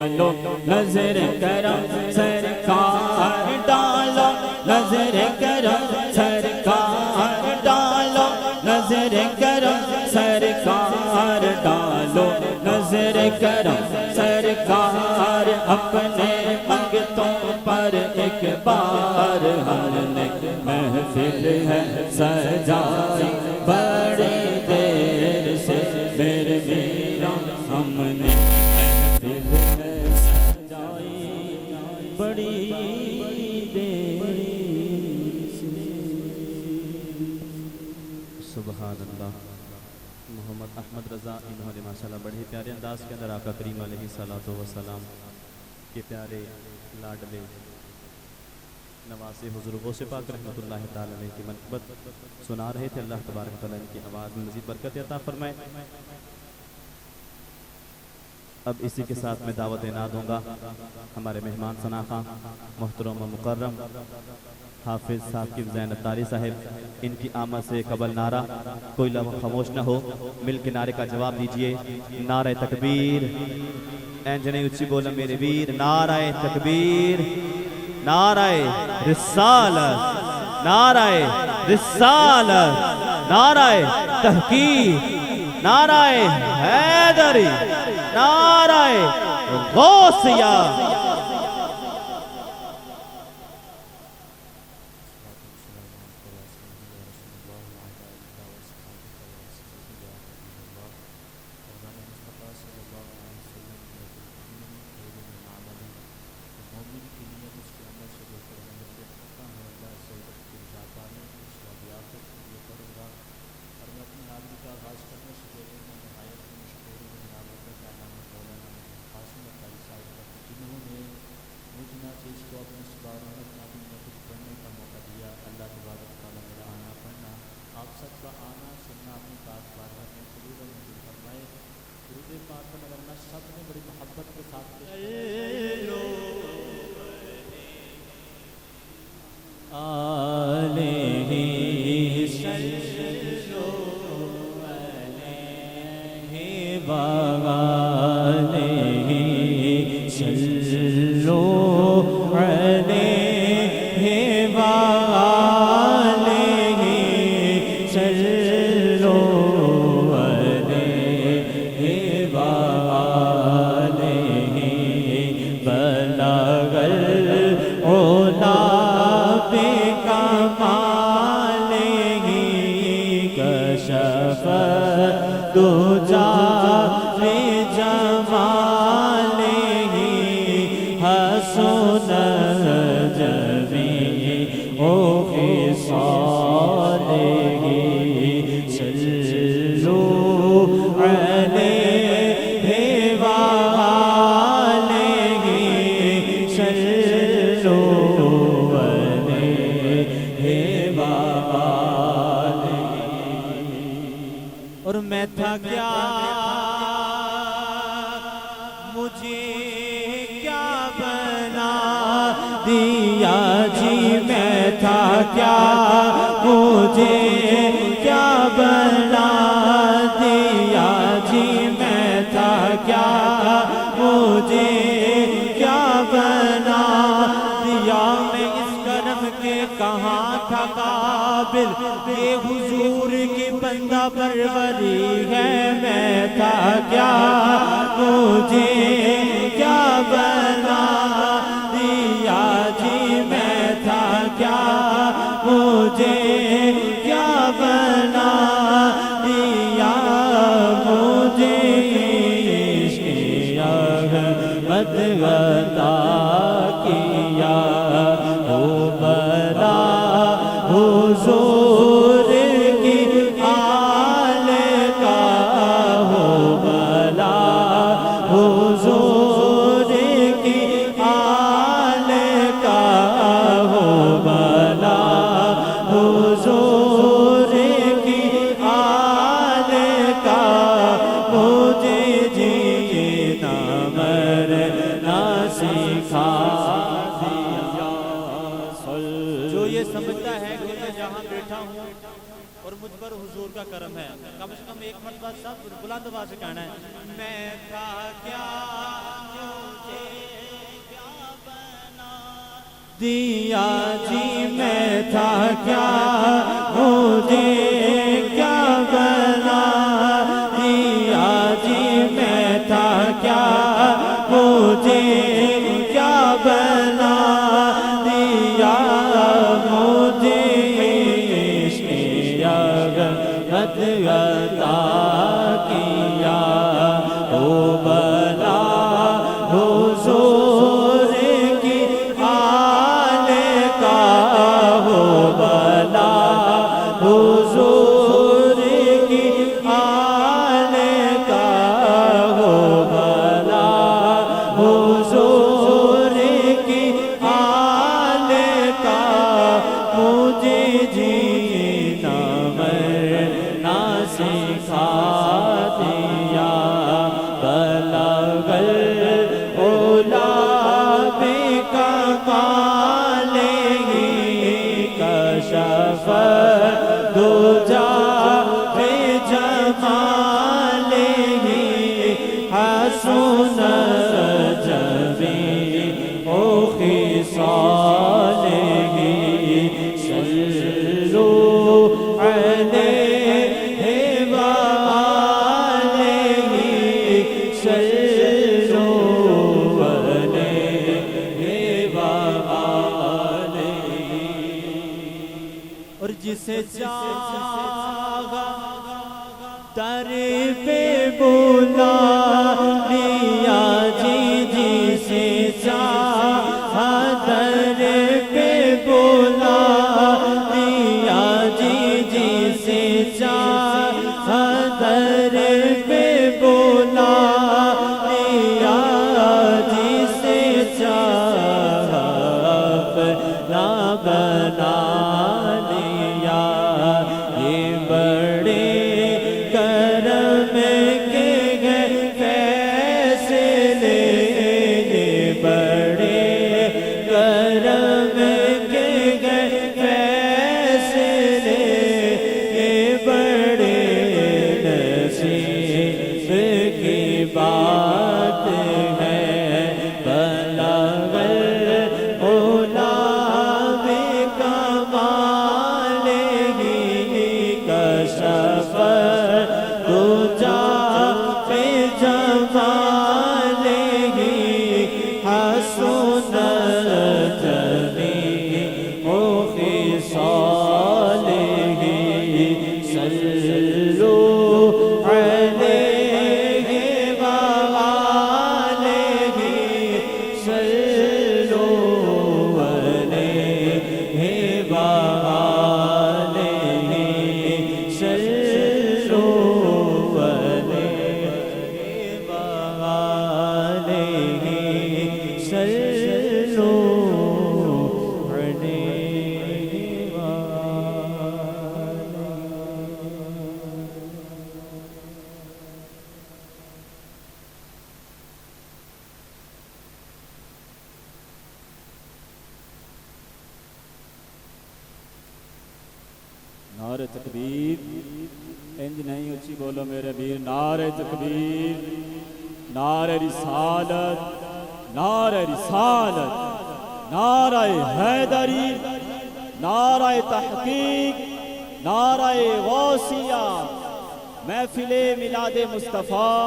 ڈالو نظر کرم سرکار ڈالو نظر کرم سرکار ڈالو نظر کرم سرکار ڈالو نظر کرم سرکار اپنے منگتوں پر ایک بار ہم نے محفل ہے سجائی بڑی دیر سے میرے میرا ہم نے بڑی دیر سے سبحان اللہ۔ محمد احمد رضا انہوں نے ماشاءاللہ بڑے پیارے انداز کے اندر آقا کریم علیہ السلام کے پیارے لاڈلے نوازے حضور غوث پاک رحمۃ اللہ تعالی علیہ کی منقبت سنا رہے تھے۔ اللہ تبارک تعالیٰ ان کی آواز میں مزید برکت عطا فرمائے۔ اب اسی کے ساتھ میں دعوت دینا دوں گا ہمارے مہمان سناخواں محترم و مکرم حافظ ثاقب زین اتاری صاحب، ان کی آمد سے قبل نعرہ کوئی لمحہ خاموش نہ ہو، مل کے نعرے کا جواب دیجئے۔ نعرہ تکبیر، اینجنے اچھی بولا میرے ویر، نعرہ تکبیر، نعرہ رسالت، نعرہ رسالت، نعرہ تحقیق، نعرہ حیدری، نعرہ غوثیہ۔ اور میں تھا کیا مجھے کیا بنا دیا جی، میں تھا کیا مجھے کیا بنا دیا جی، میں تھا کیا مجھے کیا بنا دیا، میں اس کرم کے کہاں تھا قابل، یہ حضور کی بندہ پروری ہے، میں تھا کیا مجھے کیا بنا دیا جی، میں تھا کیا مجھے کیا بنا دیا، مجھے عشق احمد عطا کیا، او بلا حضور کی آل کا، ہو بلا حضور کی آل کا، ہو بلا حضور کی آل کا، مجھے جینا مرنا سکھا دیا۔ جو یہ سمجھتا ہے کہ میں جہاں بیٹھا ہوں اور مجھ پر حضور کا کرم ہے، کم سے کم ایک مرتبہ سب بلند آواز سے کہنا ہے، میں تھا کیا دیا جی میں تھا کیا مجھے کیا بنا دیا جی میں تھا کیا مجھے کیا بنا دیا مجھے عشق عظمت عطا کیا او بلا حضور کی آل کا ہو بلا حضور کی آل کا ہو بلا حضور کی آل کا مجھے جینا مرنا سکھا دیا بلغ العلا بکمالہ کشف الدجی بجمالہ حسن جمیع خصالہ صلوا علیہ وآلہ صلوا علیہ وآلہ اور جسے چاہا در پہ بولا لیا جی جسے چاہا در پہ بولا لیا جی جسے چاہا در پہ بولا لیا جسے چاہا اپنا بنا لیا یہ بڑے کرم کے گئے فیصلے یہ بڑے کرم کے گئے فیصلے یہ بڑے نصیب کی بات ہے بلغ العلا بکمالہ کشف الدجی بجمالہ حسن جمیع خصالہ صلوا علیہ وآلہ صلوا علیہ وآلہ صلوا علیہ وآلہ صلوا علیہ نعرہ تکبیر انج نہیں اچھی بولو میرے بیر نعرہ تکبیر نعرہ رسالت نعرہ رسالت نعرہ حیدری نعرہ تحقیق نعرہ غوثیہ محفل میلاد مصطفیٰ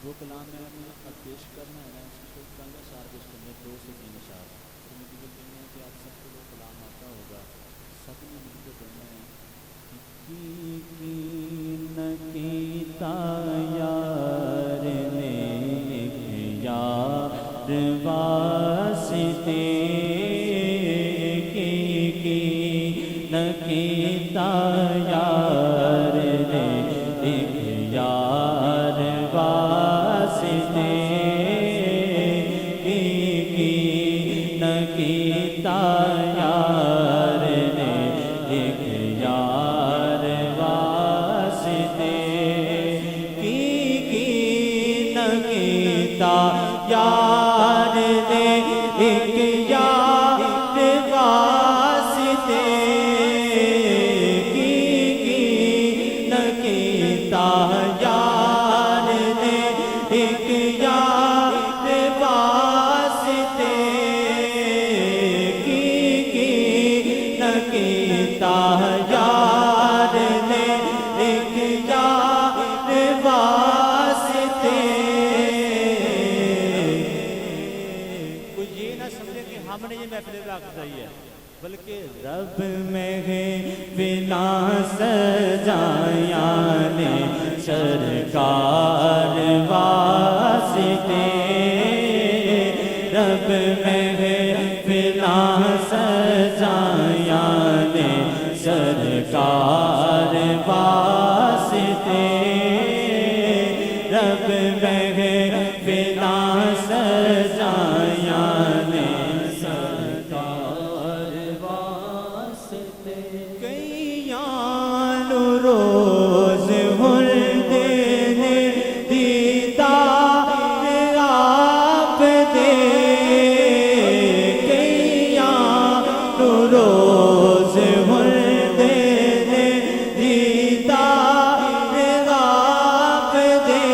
جو کلام میں نے اب پیش کرنا ہے نا اس کو چند اشعار پیش کرنے 2 سے 3 اشعار تو مجھے یہ کہنا ہے کہ آپ سب کو وہ کلام آتا ہوگا سب نے مجھ کو کہنا ہے نکیتا یار نے یار واسطے کی نکیتا یار نے یار واسطے کی نکیتا یار نے یار واسطے کی نکیتا یار نے ایک یار واسطے کی نکیتا یار نے ایک یار واسطے محفل واقع صحیح ہے بلکہ رب محفلاں سجایا نے سرکار واسطے رب محفلاں سجایا نے سرکار واسطے رب محفلاں سجایا نے روز ہر دن دیدار آپ دے کیاں روز ہر دن دیدار آپ دے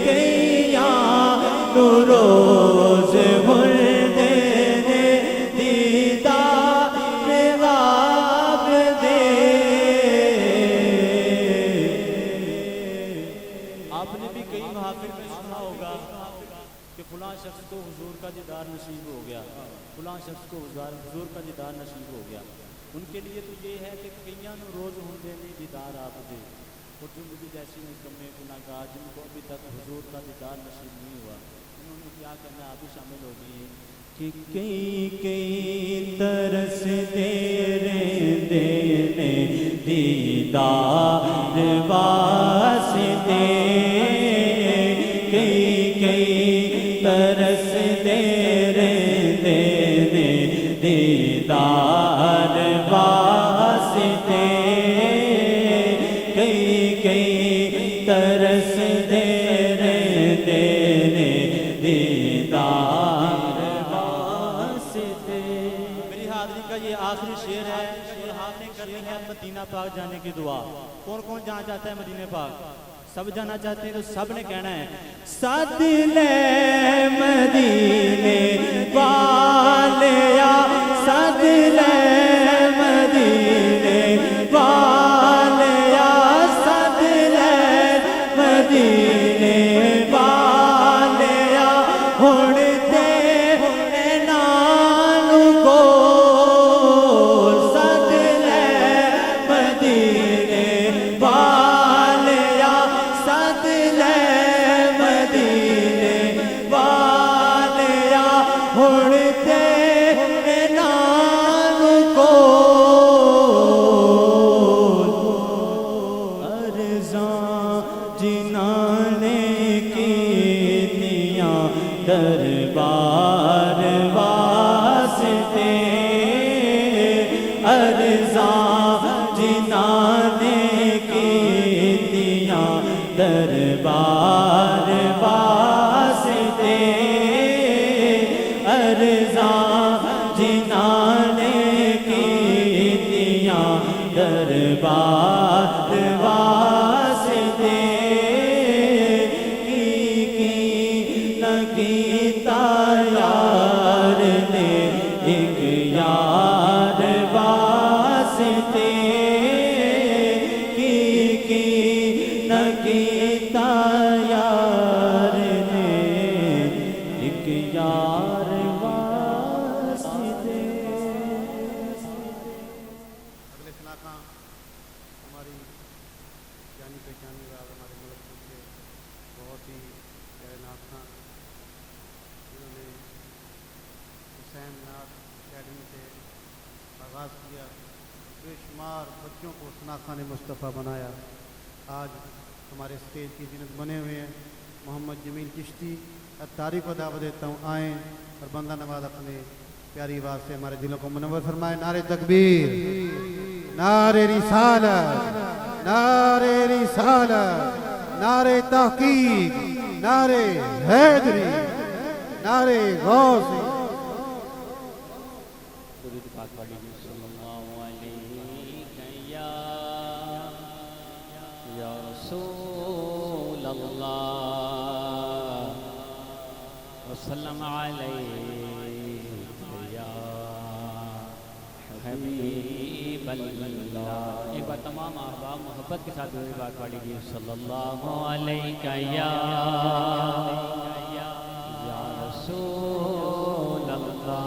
کیاں روز ہر دن دیدار آپ دے محافل میں سنا ہوگا کہ فلاں شخص کو حضور کا دیدار نصیب ہو گیا فلاں شخص کو حضور کا دیدار نصیب ہو گیا ان کے لیے تو یہ ہے کہ کئیاں نو روز ہوندے نہیں دیدار آپ دے اور جو مجھے جیسی نکمے گناہگار جن کو ابھی تک حضور کا دیدار نصیب نہیں ہوا انہوں نے کیا کرنا آپ بھی شامل ہو گئی کہ کئی ترس تیرے دینے دیدار واسطے کئی ترس تیرے دینے دیدار واسطے کئی ترس تیرے دینے دیدار میری حاضری کا یہ آخری شعر ہے اور آپ نے کرنی ہے مدینہ پاک جانے کی دعا کون کون جانا چاہتا ہے مدینہ پاک سب جانا چاہتے ہیں تو سب نے کہنا ہے سد لے مدینے والیا سد لے مدینے والیا سد لے مدینے والیا ہن تے نال کو سد لے مدینے والیا سد لے مدینے والیا ہن تے نال کو ارزاں جنہاں نے کیتیاں دربار واسطے ارزاں جنہاں نے کیتیاں دربار واسطے ارزاں جنہاں نے کیتیاں دربار واسطے کی نہ کیتا یار نے ایک یار واسطے کی نہ کیتا یار نے ایک یار واسطے اگلے شناخواں ہماری جانی پہچانی والا ہمارے ملک کے بہت ہی پیارے نعت خواں جنہوں نے حسین نعت اکیڈمی سے آغاز کیا بے شمار بچوں کو شناخوان مصطفیٰ بنایا آج ہمارے اسٹیج کی زینت بنے ہوئے ہیں محمد جمیل چشتی تاریخ کو دعوت دیتا ہوں آئیں اور بندہ نواز اپنے پیاری آواز سے ہمارے دلوں کو منور فرمائے نعرہ تکبیر نعرہ رسالت نعرہ رسالت نعرہ تحقیق نعرہ حیدری نعرہ غوث درود پاک پڑھ لیجیے صلی اللہ علیہ یا رسول اللہ وسلم علیہ یا حبیب اللہ ایک بار تمام احباب محبت کے ساتھ درود پاک پڑھ لیجیے صلی اللہ علیہ یا رسول اللہ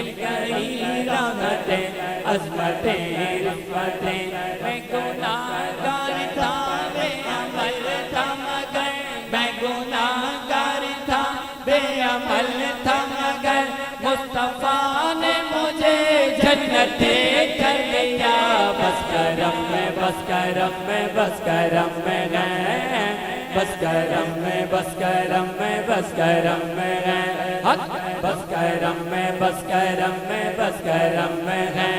مل گئی رحمتیں عظمتیں رحمتیں میں گناہگار تھا بے عمل تھا مگر میں گناہگار تھا بے عمل تھا مگر مصطفیٰ نے مجھے جنتیں کر لیا بس کرم میں بس کرم میں بس کرم میں ہے بس کرم میں بس کرم میں بس کرم میں ہے حق بس کرم میں بس کرم میں بس کرم میں ہے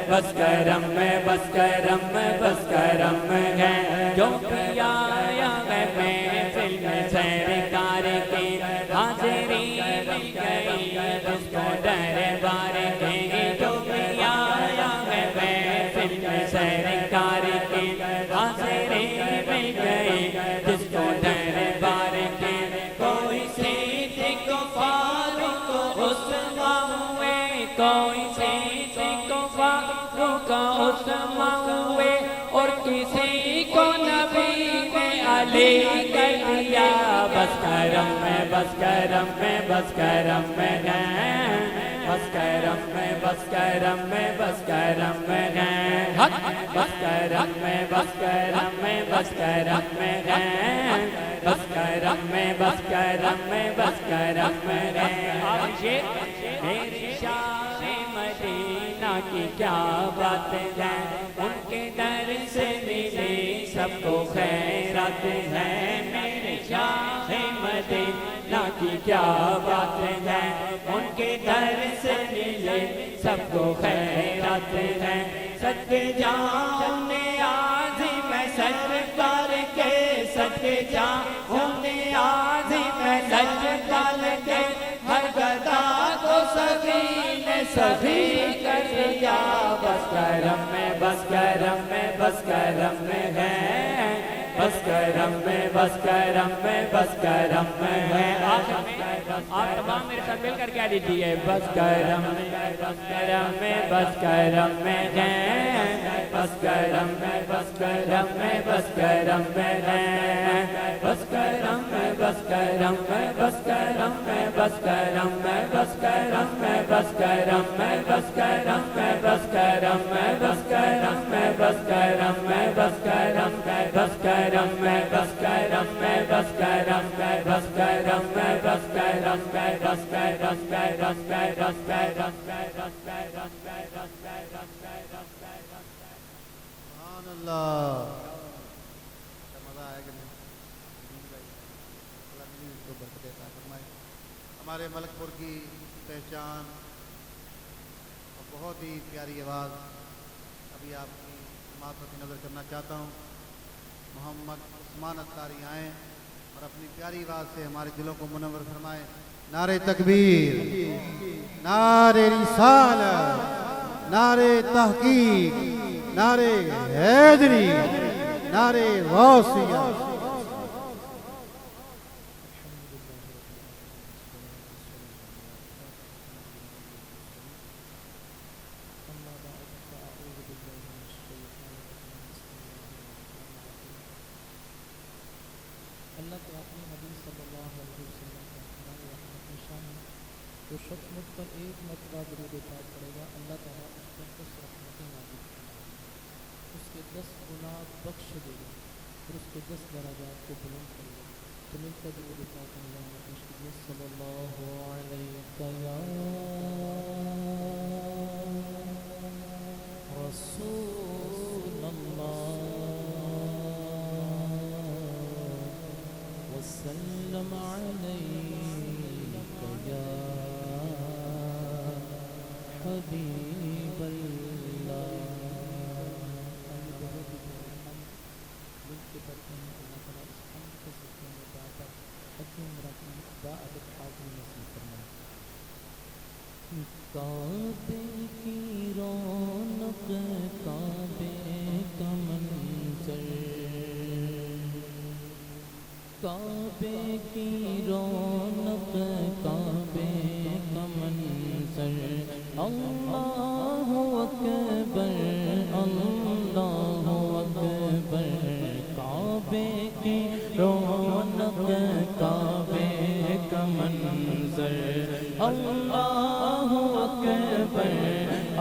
بس کرم میں بس کرم میں بس کرم میں ہے جو پیا آیا ہے محفل میں سرکار کی حاضری مل گئی جس کو دربار کی جو پیا آیا ہے محفل میں سرکار کی حاضری مل گئی جس کو دربار کی کوئی صدیق فاروق عثمان ہوئے کوئی صدیق فاروق عثمان ہوئے اور کسی کو نبی نے علی کر دیا بس کرم میں بس کرم میں بس کرم میں ہے بس کرم میں بس کرم میں بس کرم میں ہے حق بس کرم میں بس کرم میں بس کرم میں ہے بس کرم میں بس کرم میں بس کرم میں ہے میری شاہ مدینہ کی کیا بات ہے ان کے در سے ملی سب کو خیرات ہے میری شاہ مدینہ کی کیا بات ہے ان کے در سے ملے سب کو خیرات ہے صدقے جاؤں نیازی میں سرکار کے صدقے جاؤں نیازی میں سرکار کے ہر گدا کو سبھی نے سبھی کر دیا بس کرم میں بس کرم میں بس کرم میں ہے بس کرم میں بس کرم میں بس کرم میں ہے آپ تمام میرے ساتھ مل کر کیا دیجیے بس کرم میں بس کرم میں بس کرم میں ہے بس کرم میں بس کرم میں بس کرم میں ہے بس کرم میں بس کرم میں بس کرم میں بس کرم میں بس کرم میں بس کرم میں بس کرم میں بس کرم میں بس کرم میں بس کرم میں بس کرم میں بس کرم میں بس کرم میں بس کرم میں بس کرم میں بس کرم میں بس کرم میں بس کرم میں بس کرم سبحان اللہ مزہ آیا کہ نہیں اللہ کی اس کو برکت عطا فرمائے ہمارے ملک پور کی پہچان اور بہت ہی پیاری آواز ابھی آپ کی سماعت پر نظر کرنا چاہتا ہوں محمد عثمان اتاری آئیں اور اپنی پیاری آواز سے ہمارے دلوں کو منور فرمائیں نعرہ تکبیر نعرہ رسالت نعرہ تحقیق نعرہ حیدری نعرہ غوثیہ اللہ کے اپنے نبی صلی اللہ علیہ وسلم کا ہماری رحمت نشان ہے جو شخص مجھ پر ایک مرتبہ درود پاک پڑے گا اللہ تعالیٰ اس پر 10 رحمتیں نازل فرمائے اس کے 10 گناہ بخش دے گا اور اس کے 10 درجات کو بلند کرے گا تو مل کر درود پاک اللہ پیش کیجیے صلی اللہ علیہ رسول اللہ وسلم عليك يا حبيب الله کعبے کی رونق کعبے کا منظر کعبے کی رونق کعبے کا منظر اللہ اکبر اللہ اکبر کعبے کی رونق کعبے کا منظر اللہ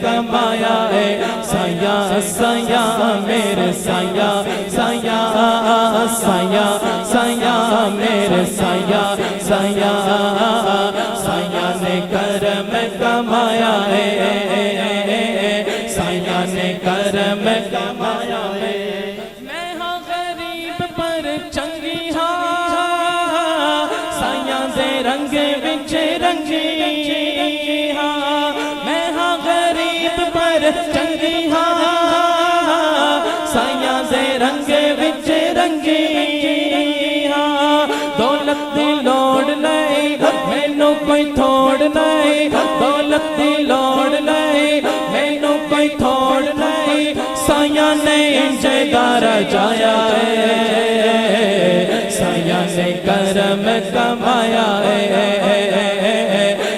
کمایا ہے سایہ سایہ میرے سایہ سایہ سایہ سایہ میرے سایہ سایہ سایہ نے کرم کمایا ہے سایہ نے کرم کمایا ہے میں ہاں غریب پر چنگی ہاں سایہ دے رنگ وچ رنگی ہاں میں ہاں غریب پر چنگی ہاں سایہ دے رنگ وچ رنگی ہاں دولت دی لوڑ نہیں مینوں کوئی تھوڑ نہیں دولت دی لوڑ نہیں مینوں کوئی تھوڑ نہیں سایہ نے انجدار جایا ہے سایہ نے کرم کمایا ہے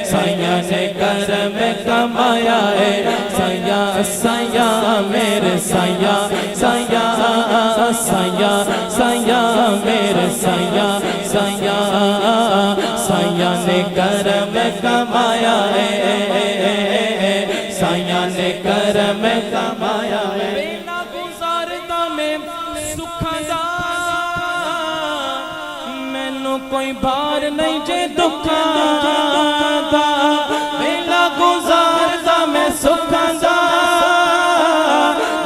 سایہ نے کرم کمایا ہے سایہ سایہ میرے سایہ سایہ سایہ سایہ میرے سایہ سایہ سایہ نے کرم کمایا ہے سایہ نے کرم کمایا ہے بینا گزارتا میں سکھاں دا مینوں کوئی بار نہیں جے دکھاں دا بینا گزارتا میں سکھاں دا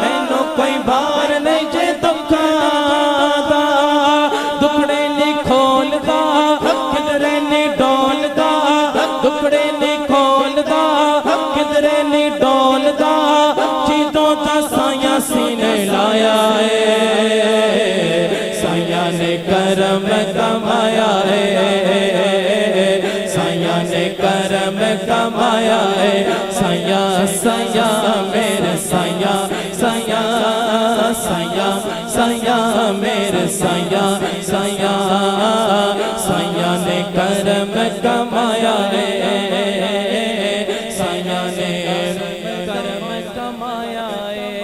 مینوں کوئی بار نہیں جے دکھاں دا دکھڑے نہیں کھول دا کدرے نہیں ڈول دا دکھڑے نہیں کھول دا کدرے نہیں ڈول دا چیزوں تا سایہ سینے لایا ہے سایہ نے کرم کمایا ہے سایہ نے کرم کمایا ہے سایہ سایہ میرے سایہ سایہ سایہ سایہ میرے سایہ سایہ سایہ نے کرم کمایا ہے سایہ نے کرم کمایا ہے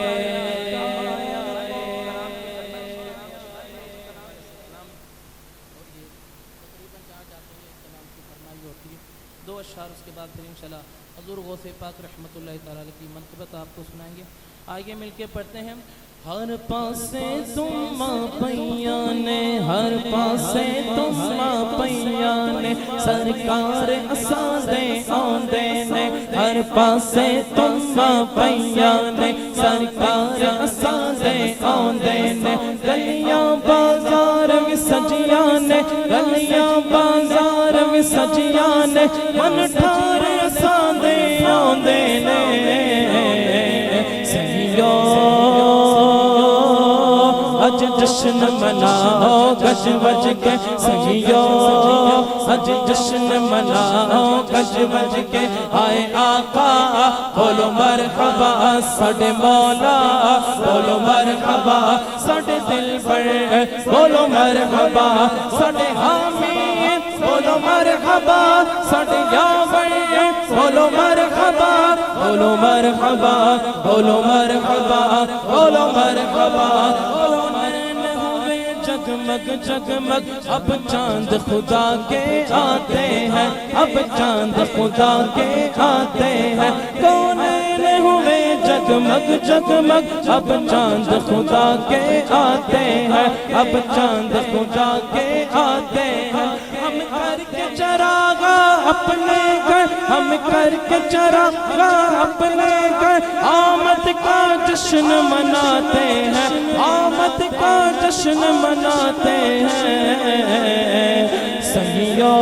دو اشعار اس کے بعد پھر انشاءاللہ حضور غوث پاک رحمت اللہ تعالی علیہ کی منقبت آپ کو سنائیں گے آگے مل کے پڑھتے ہیں ہر پاسے تم پیانے ہر پاسے تم پیانے سرکار اساندے آندے نے ہر پاسے تم پیانے سرکار اساندے آندے نے گلیاں بازار بھی سجیاں نے گلیاں بازار بھی سجیاں نے من ٹھار اساندے آندے نے سہیو اج جشن مناؤ گج وج کے سہیو اج جشن مناؤ گج وج کے آئے آقا بولو مرحبا ساڈے مولا بولو مرحبا ساڈے دل پر بولو مرحبا ساڈے حامی بولو مرحبا ساڈے یاور بولو مرحبا بولو مرحبا بولو مرحبا بولو مرحبا جگمگ جگمگ اب چاند خدا کے آتے ہیں اب چاند خدا کے آتے ہیں کونین ہوئے جگمگ جگمگ اب چاند خدا کے آتے ہیں اب چاند خدا کے آتے ہیں ہم کر کے چراغا اپنے گھر ہم کر کے چراغا اپنے گھر آمد کا جشن مناتے ہیں آمد کا جشن مناتے ہیں سہیو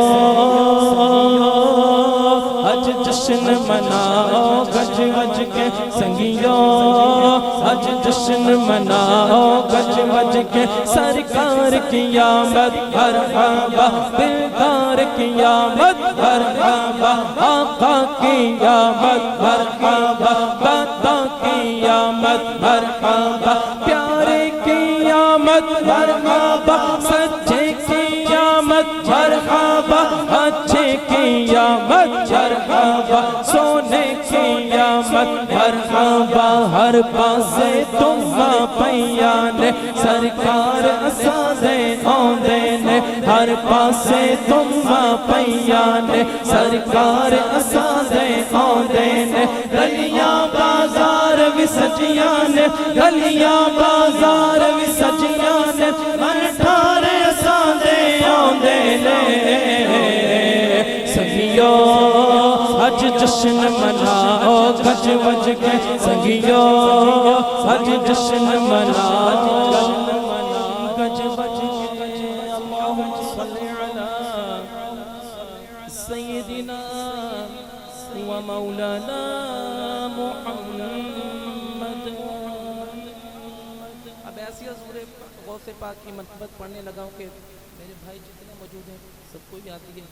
اج جشن مناؤ گج وج کے سنگیو اج جشن مناؤ گج وج کے سرکار کی آمد مرحبا دلدار کی آمد مرحبا آقا کی آمد مرحبا دادا کی آمد مرحبا پیارے کی آمد مرحبا سچے کی آمد مرحبا اچھے کی آمد مرحبا سونے کی آمد مرحبا ہر پاسے تم پیا نے سرکار اساں آندے نے ہر پاسے تم پیا نے سرکار اساں آندے نے گلیاں بازار بھی سجیاں نے گلیاں بازار بھی سجیاں نے من ٹھارے اساں آندے نے سنگیو اج جشن مناؤ گج وج کے سنگیو اج جشن مناؤ گج وج کے اللہم صلی علی سیدنا و مولانا محمد. اب ایسی حضور غوث پاک کی منقبت پڑھنے لگا ہوں کہ میرے بھائی جتنے موجود ہیں سب کو بھی آتی ہے،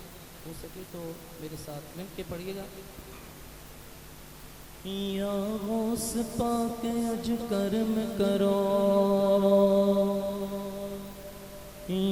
ہو سکے تو میرے ساتھ مل کے پڑھیے گا. یا غوث پاک اج کرم کرو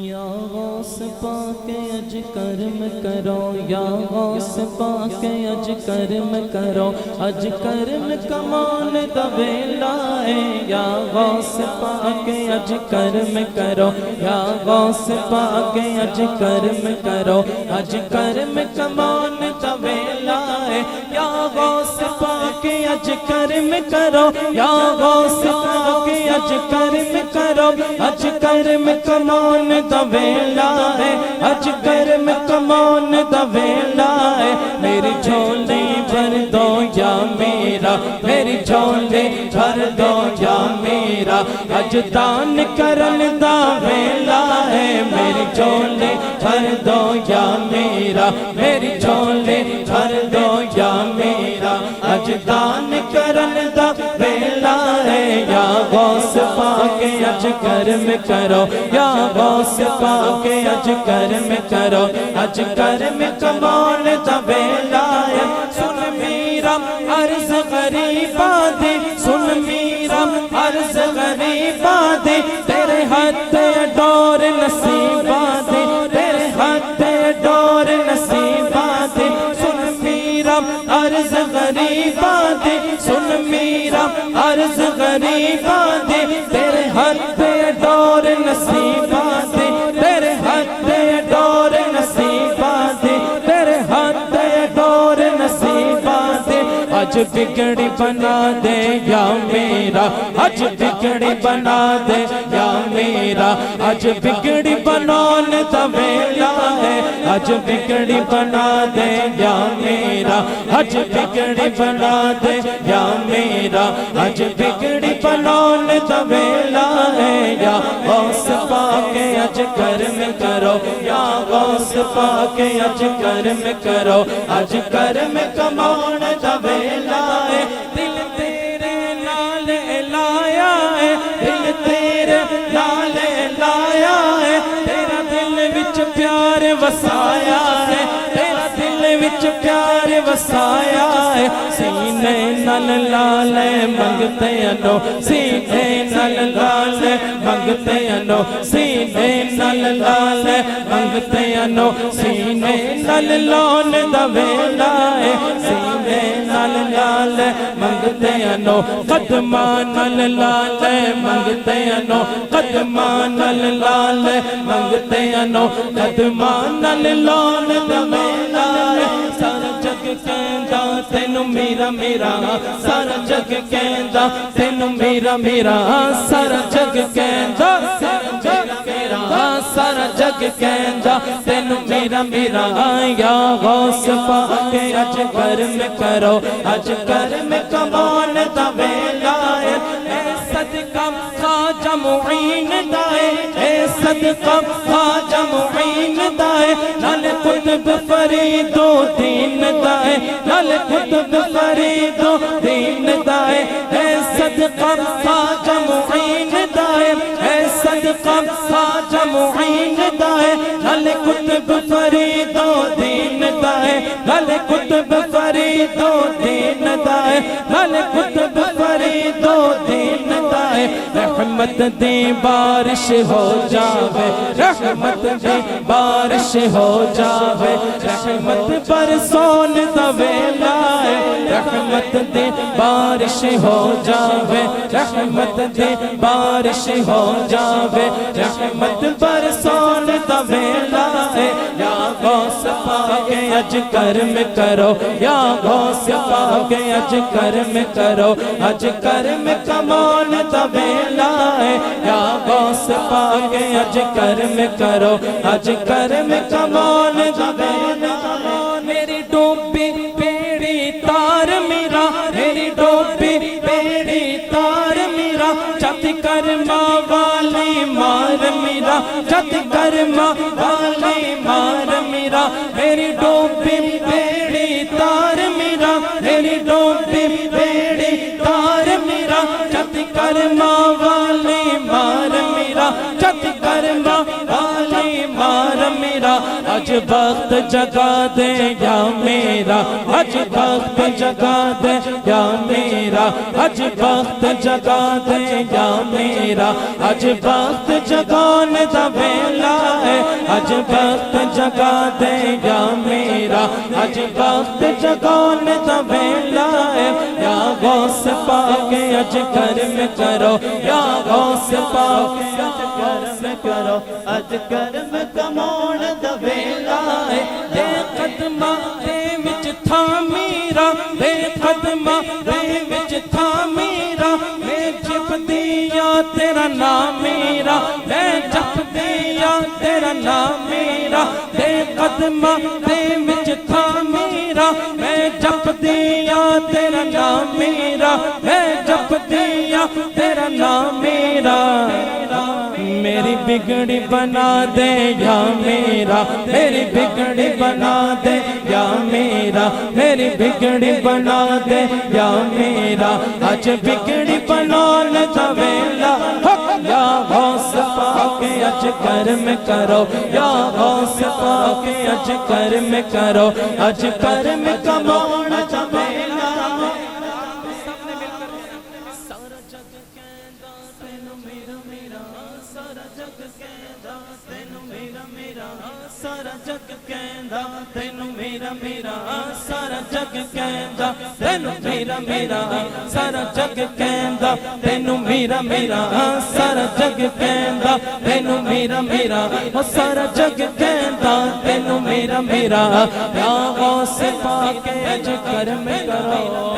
یا غوث پاک اج کرم کرو یا غوث پاک اج کرم کرو اج کرم کمان دا ویلا ہے یا غوث پاک اج کرم کرو یا غوث پاک اج کرم کرو اج کرم کمان دا ویلا ہے یا غوث پاک اج کرم کرو یا غوث پاک اج کرم کرو اج کرم کمان دا ویلا ہے اج کرم کمان دا ویلا ہے میری جھولی بھر دو یا میرا میری جھولی بھر دو یا میرا اج دان کرن دا ویلا ہے میری جھولی بھر دو یا میرا میری جھولی بھر دو یا میرا اج دان کرن دا ویلا ہے یا غوث پاک اج کرم کرو یا غوث پاک اج کرم کرو اج کرم کمان دا ویلا ہے سن میرا عرض غریباں دی سن میرا عرض غریباں دی تیرے ہاتھ ڈور نصیباں دی تیرے ہاتھ ڈور نصیباں دی سن میرا عرض غریباں دی سن میرا عرض غریباں دی تیرے ہاتھ ڈور نصیباں دی تیرے ہاتھ ڈور نصیباں دی تیرے ہاتھ ڈور نصیباں دی اج بگڑی بنا دے یا میرا اج بگڑی بنا دے یا میرا اج بگڑی بنان دا ویلا ہے اج بگڑی بنا دے یا میرا اج بگڑی بنا دے یا میرا اج بگڑی بنان دا ویلا ہے یا غوث پاک اج کرم کرو یا غوث پاک اج کرم کرو اج کرم کمان دا ویلا ہے دل تیرے نال لایا ہے دل تیرے نال لایا ہے تیرا دل وچ پیار وسایا ہے تیرا دل وچ پیار وسایا ہے سینے نال لالے منگتے انو سینے نال لالے منگتے انو سینے نال لالے منگتے انو سینے نال لون دا ویلا ہے سینے نال لالے منگتے انو قدماں نال لالے منگتے انو قدماں نال لالے منگتے انو قدماں نال لون دا ویلا ہے سارا جگ کہندا تینو میرا میرا سارا جگ کہندا تینو میرا میرا سارا جگ کہندا سارا جگ کہندا تینو میرا میرا یا غوث پاک اج کرم کرو اج کرم کمان دا ویلا ہے اے صدقہ خواجہ معین دا ہے اے صدقہ خواجہ معین دا ہے نال قطب فرید و دین دا ہے نال قطب فرید و دین دا ہے اے صدقہ خواجہ معین دا ہے اے صدقہ خواجہ معین دا ہے نال قطب فرید و دین دا ہے نال قطب فرید و دین دا ہے نال قطب فرید و دین دا ہے رحمت دی بارش ہو جاوے رحمت دی بارش ہو جاوے رحمت برسون دا ویلا رحمت دی بارش ہو جاوے رحمت دی بارش ہو جاوے رحمت برسون دا ویلا یا غوث پاک اج کرم کرو یا غوث پاک اج کرم کرو اج کرم کمان دا ویلا یا غوث پاک اج کرم کرو اج کرم کمان دا ویلا میری ڈوبی پیڑی تار میرا میری ڈوبی پیڑی تار میرا چت کرما والی مار میرا چت کرما والی مار میرا میری ڈوبی پیڑی تار میرا میری ڈوبی پیڑی تار میرا چت کرما والی مار میرا چت کرما والی مار میرا اج وقت جگا دے یا میرا اج وقت جگا دے یا میرا اج وقت جگا دے یا میرا اج وقت جگان دا ویلا ہے اج وقت جگا دے یا میرا اج وقت جگان دا ویلا ہے یا غوث پاک اج کرم کرو یا غوث پاک اج کرم کرو اج کرم کمون دا ویلا ہے دے قدمہ دے وچ تھا میرا دے قدمہ دے وچ تھا میرا میں جپ دیا تیرا نام میرا میں جپ دیا تیرا نام میرا دے قدمہ دے وچ تھا میرا میں جپ دیا تیرا نام میرا میں جپ دیا تیرا نام میرا میری بگڑی بنا دے یا میرا میری بگڑی بنا دے یا میرا میری بگڑی بنا دے یا میرا اج بگڑی بنانے دا ویلا یا غوث پاک اج کرم کرو یا غوث پاک اج کرم کرو اج کرم کمون دا ویلا سارا جگ کہندا تینو میرا میرا سارا جگ کہندا تینو میرا میرا سارا جگ کہندا تینو میرا میرا سارا جگ کہندا تینو میرا میرا سارا جگ کہندا تینو میرا میرا سارا جگ کہندا تینو میرا میرا او سارا جگ کہندا تینو میرا میرا یا غوث پاک اج کرم کرو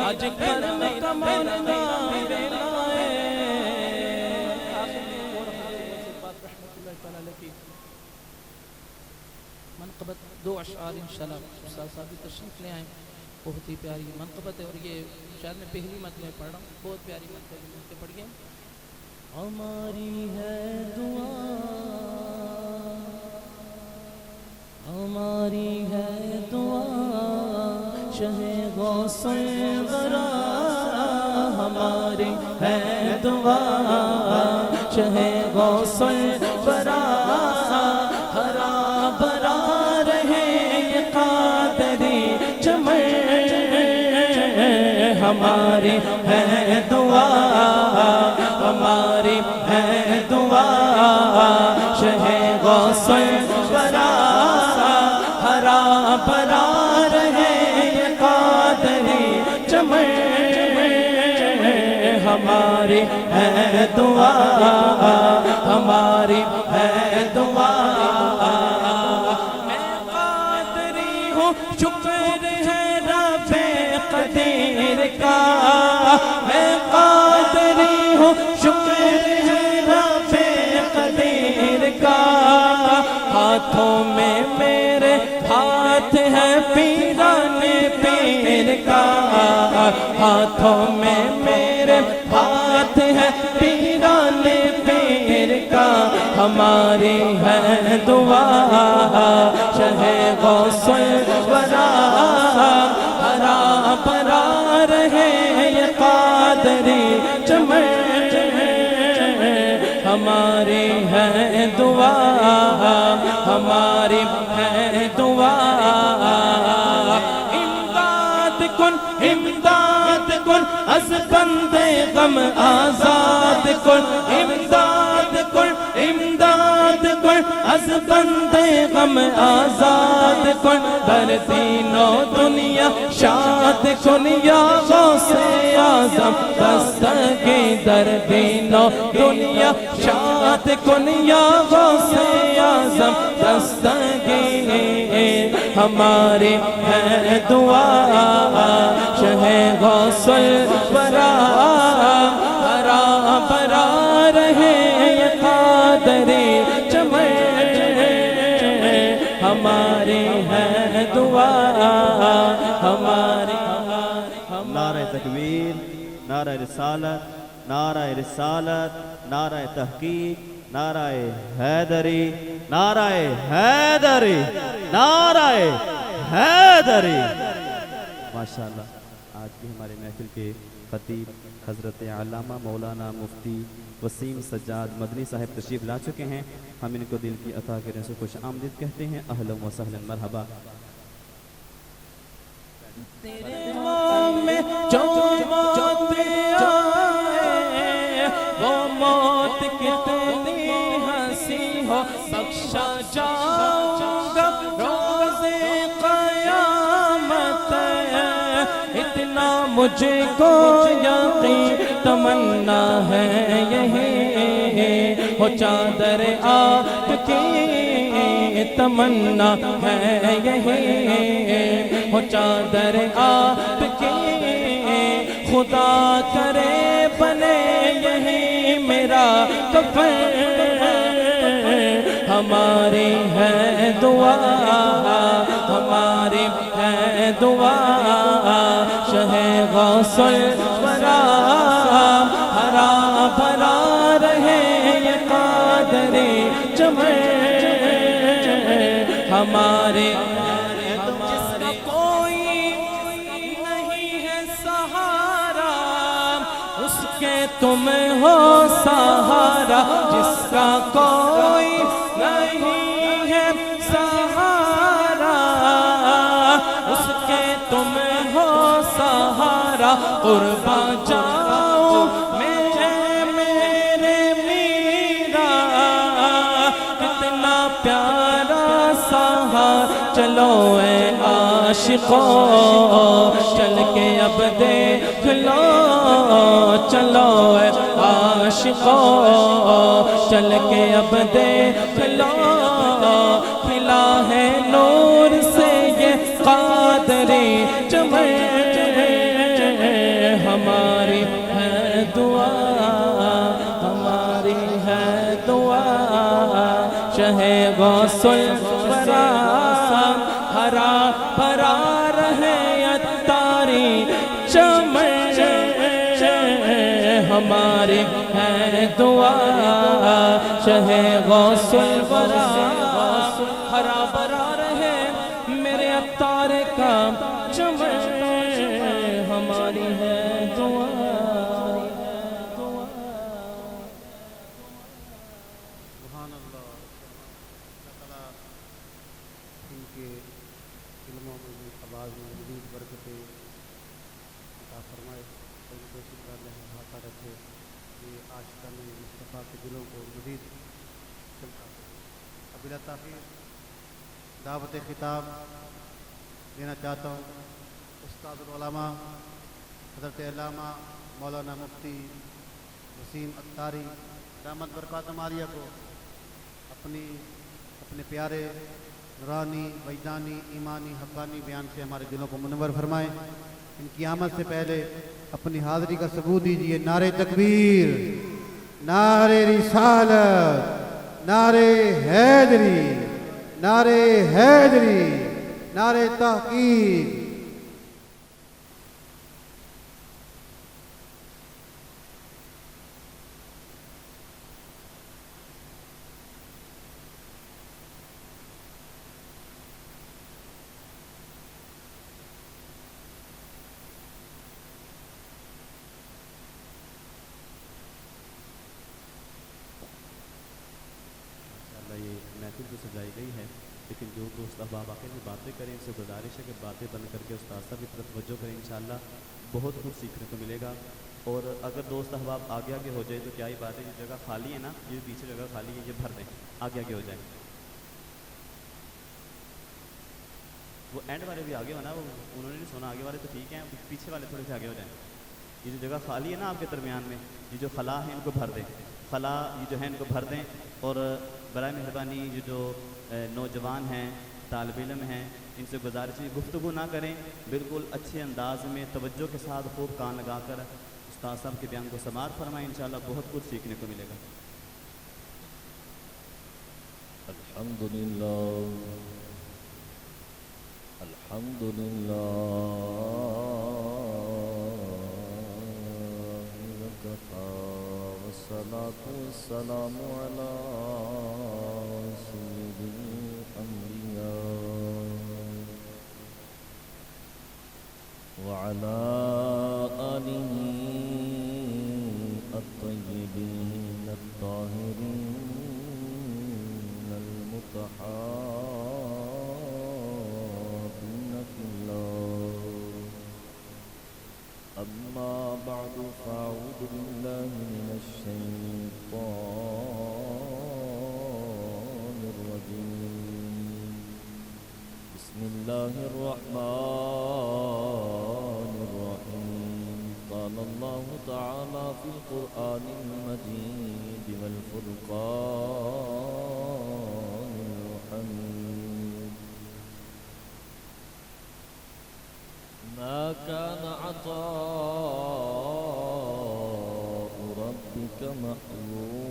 اج کرم کمان دا ویلا منقبت دو اشعار انشاءاللہ استاد صاحب تشریف لے آئیں بہت ہی پیاری منقبت ہے اور یہ شاید میں پہلی مطلب پڑھ رہا ہوں بہت پیاری مطلب کے پڑھ گئے ہماری ہے دعا ہماری ہے دعا شہ غوث الورا ہماری ہے دعا شہ غوث الورا ہرا بھرا رہے یہ قادری چمن ہماری ہے دعا ہماری ہے دعا شہ غوث الورا ہرا بھرا رہے یہ قادری چمن ہماری ہے دعا ہماری ہے دعا میں قادری ہوں شکر ہے رب قدیر کا میں قادری ہوں شکر ہے رب قدیر کا ہاتھوں میں میرے ہاتھ ہے پیران پیر کا ہاتھوں میں میرے ہاتھ ہے پیران پیر کا ہماری ہے دعا شہ غوث الورا ہرا بھرا رہے یہ قادری چمن ہماری ہے دعا ہماری ہے دعا امداد کن از بندے غم آزاد کن غم آزاد کن در دینو دنیا شاد کن یا غوث اعظم دستگی در دینو دنیا شاد کن یا غوث اعظم دستگی ہماری ہے دعا شہ غوث الورا ہرا بھرا رہے یہ قادری چمن ہماری ہے دعا ہماری نعرہ تکبیر، نعرہ رسالت، نعرہ رسالت، نعرہ تحقیق، نعرہ حیدری، نعرہ حیدری، نعرہ حیدری۔ ماشاءاللہ آج کی ہمارے محفل کے خطیب حضرت علامہ مولانا مفتی وسیم سجاد مدنی صاحب تشریف لا چکے ہیں، ہم ان کو دل کی عطا کرنے سے خوش آمدید کہتے ہیں۔ اہلا و سہلا مرحبا۔ تیرے نام میں جو موت آئے وہ موت کتنی ہنسی ہو بخشا جاؤں گا روز قیامت اتنا مجھ کو یقین تمنا ہے یہی ہو چادر آپ کی تمنا ہے یہی ہو چادر آپ کی خدا کرے بنے یہی میرا کفن ہماری ہے دعا ہماری ہے دعا شہ غوث الورا ہرا بھرا رہے یہ قادری چمن ہمارے جس کا کوئی نہیں ہے سہارا اس کے تم ہو سہارا جس کا کوئی نہیں ہے سہارا اس کے تم ہو سہارا قربا جاؤ میرے میرا کتنا پیارا سہارا چلو اے عاشقو چل کے اب دیکھ لو چلو اے عاشقو چل کے اب دیکھ لو کھلا ہے نور سے یہ قادری چمن ہماری ہے دعا ہماری ہے دعا شہ غوث الورا ہرا بھرا رہے اتاری چمن ہماری ہے دعا شہ غوث الورا ہرا بھرا رہے میرے اتار کا چمن ہماری ہے دعا سبحان اللہ تعالیٰ ان کے علموں میں آواز میں مزید برکتیں عطا فرمائے اور ان کو اسی طرح احاطہ رکھے کہ عاشقان مصطفیٰ کے دلوں کو مزید چمکا اب بلا تاخیر دعوت خطاب دینا چاہتا ہوں استاد العلماء حضرت علامہ مولانا مفتی وسیم اتاری دامت برکات عالیہ کو اپنے پیارے نورانی وجدانی ایمانی حقانی بیان سے ہمارے دلوں کو منور فرمائیں۔ ان کی آمد سے پہلے اپنی حاضری کا ثبوت دیجیے۔ نعرہ تکبیر، نعرہ رسالت، نعرہ حیدری، نعرہ حیدری، نعرہ تحقیق۔ محفل تو سجائی گئی ہے، لیکن جو دوست احباب آخر میں باتیں کریں ان سے گزارش ہے کہ باتیں بند کر کے استاد صاحب کی طرف توجہ کریں، انشاءاللہ بہت کچھ سیکھنے کو ملے گا۔ اور اگر دوست احباب آگے آگے ہو جائے تو کیا ہی بات ہے، یہ جگہ خالی ہے نا، یہ پیچھے جگہ خالی ہے، یہ بھر دیں، آگے آگے ہو جائیں۔ وہ اینڈ والے بھی آگے ہونا، وہ انہوں نے نہیں سنا، آگے والے تو ٹھیک ہیں، پیچھے والے تھوڑے سے آگے ہو جائیں. یہ جو جگہ خالی ہے نا آپ کے درمیان میں، یہ جو خلا ہیں ان کو بھر دیں، خلا یہ جو ہے ان کو بھر دیں. اور برائے مہربانی یہ جو نوجوان ہیں، طالب علم ہیں، ان سے گزارش ہے گفتگو نہ کریں، بالکل اچھے انداز میں توجہ کے ساتھ خوب کان لگا کر استاد صاحب کے بیان کو سماعت فرمائیں، انشاءاللہ بہت کچھ سیکھنے کو ملے گا. الحمدللہ الحمدللہ وکفا والصلاة والسلام علی سید الانبیاء وعلى آلہ الطیبین الطاہرین المتحابین فی اللہ. اما بعد فاعوذ باللہ من الشیطان الرجیم. بسم اللہ الرحمن الرحیم. قال اللہ تعالی فی القرآن المجید والفرقان الحمید. ما كان عطاء ربك محظورا.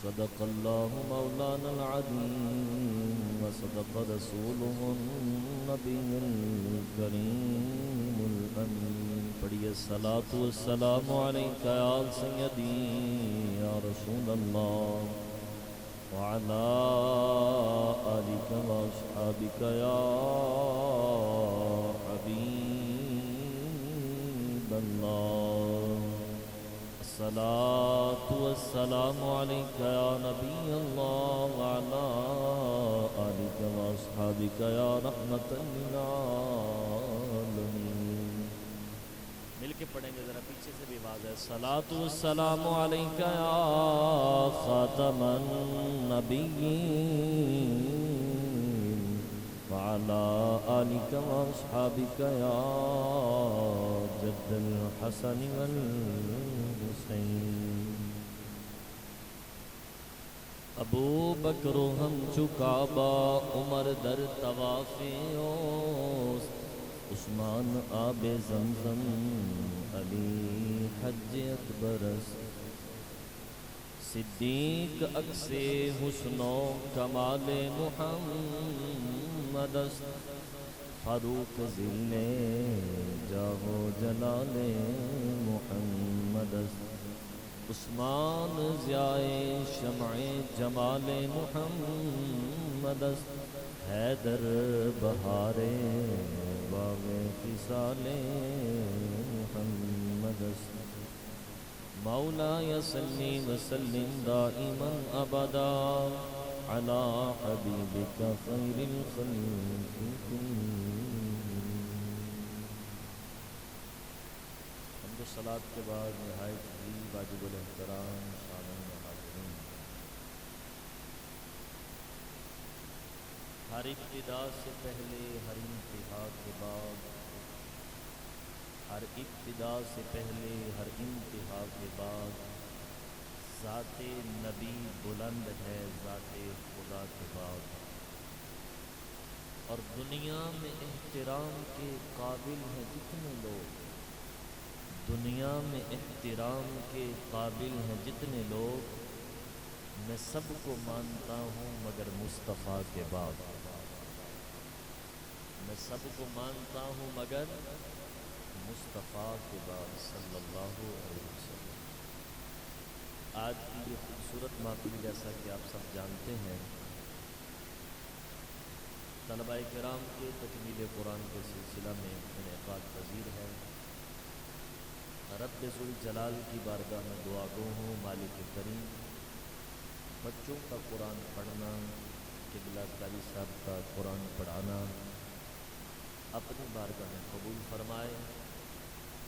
صدق الله مولانا العظيم وصدق رسوله النبي الكريم الأمين. پڑھیے الصلاة والسلام عليك يا سيدي يا رسول الله وعلى آلك وأصحابك يا حبيب الله. الصلاة والسلام عليك يا نبي الله وعلى آلك وأصحابك يا رحمة للعالمين. مل کے پڑھیں گے ذرا پیچھے سے بھی آواز ہے. الصلاة والسلام عليك يا خاتم النبيين وعلى آلك وأصحابك يا جد الحسن والحسين. ابو بکر ہم چکابا عمر در طواف اوست. عثمان آب زمزم علی حج اکبر است. صدیق عکس حسن و کمال محمد است. فاروق ذل جاہ و جلال محمد است. عثمان ضیاء شمع جمال محمد است. حیدر بہار باغ خصال محمد است. مولاي صل وسلم دائما ابدا على حبيبك خير الخلق كلهم. حمد و صلاۃ کے بعد نہایت ہی واجب الاحترام سامعین و حاضرین، ہر ابتدا سے پہلے ہر انتہا کے بعد، ہر ابتدا سے پہلے ہر انتہا کے بعد ذات نبی بلند ہے ذات خدا کے بعد. اور دنیا میں احترام کے قابل ہیں جتنے لوگ، دنیا میں احترام کے قابل ہیں جتنے لوگ، میں سب کو مانتا ہوں مگر مصطفیٰ کے بعد. میں سب کو مانتا ہوں مگر مصطفیٰ کے بعد صلی اللہ علیہ وسلم. آج کی یہ خوبصورت محفل جیسا کہ آپ سب جانتے ہیں طلباء کرام کے تکمیل قرآن کے سلسلہ میں انعقاد پذیر ہے. رب ذوالجلال کی بارگاہ میں دعا گو ہوں مالک کریم بچوں کا قرآن پڑھنا، قبلہ قاری صاحب کا قرآن پڑھانا اپنی بارگاہ میں قبول فرمائے.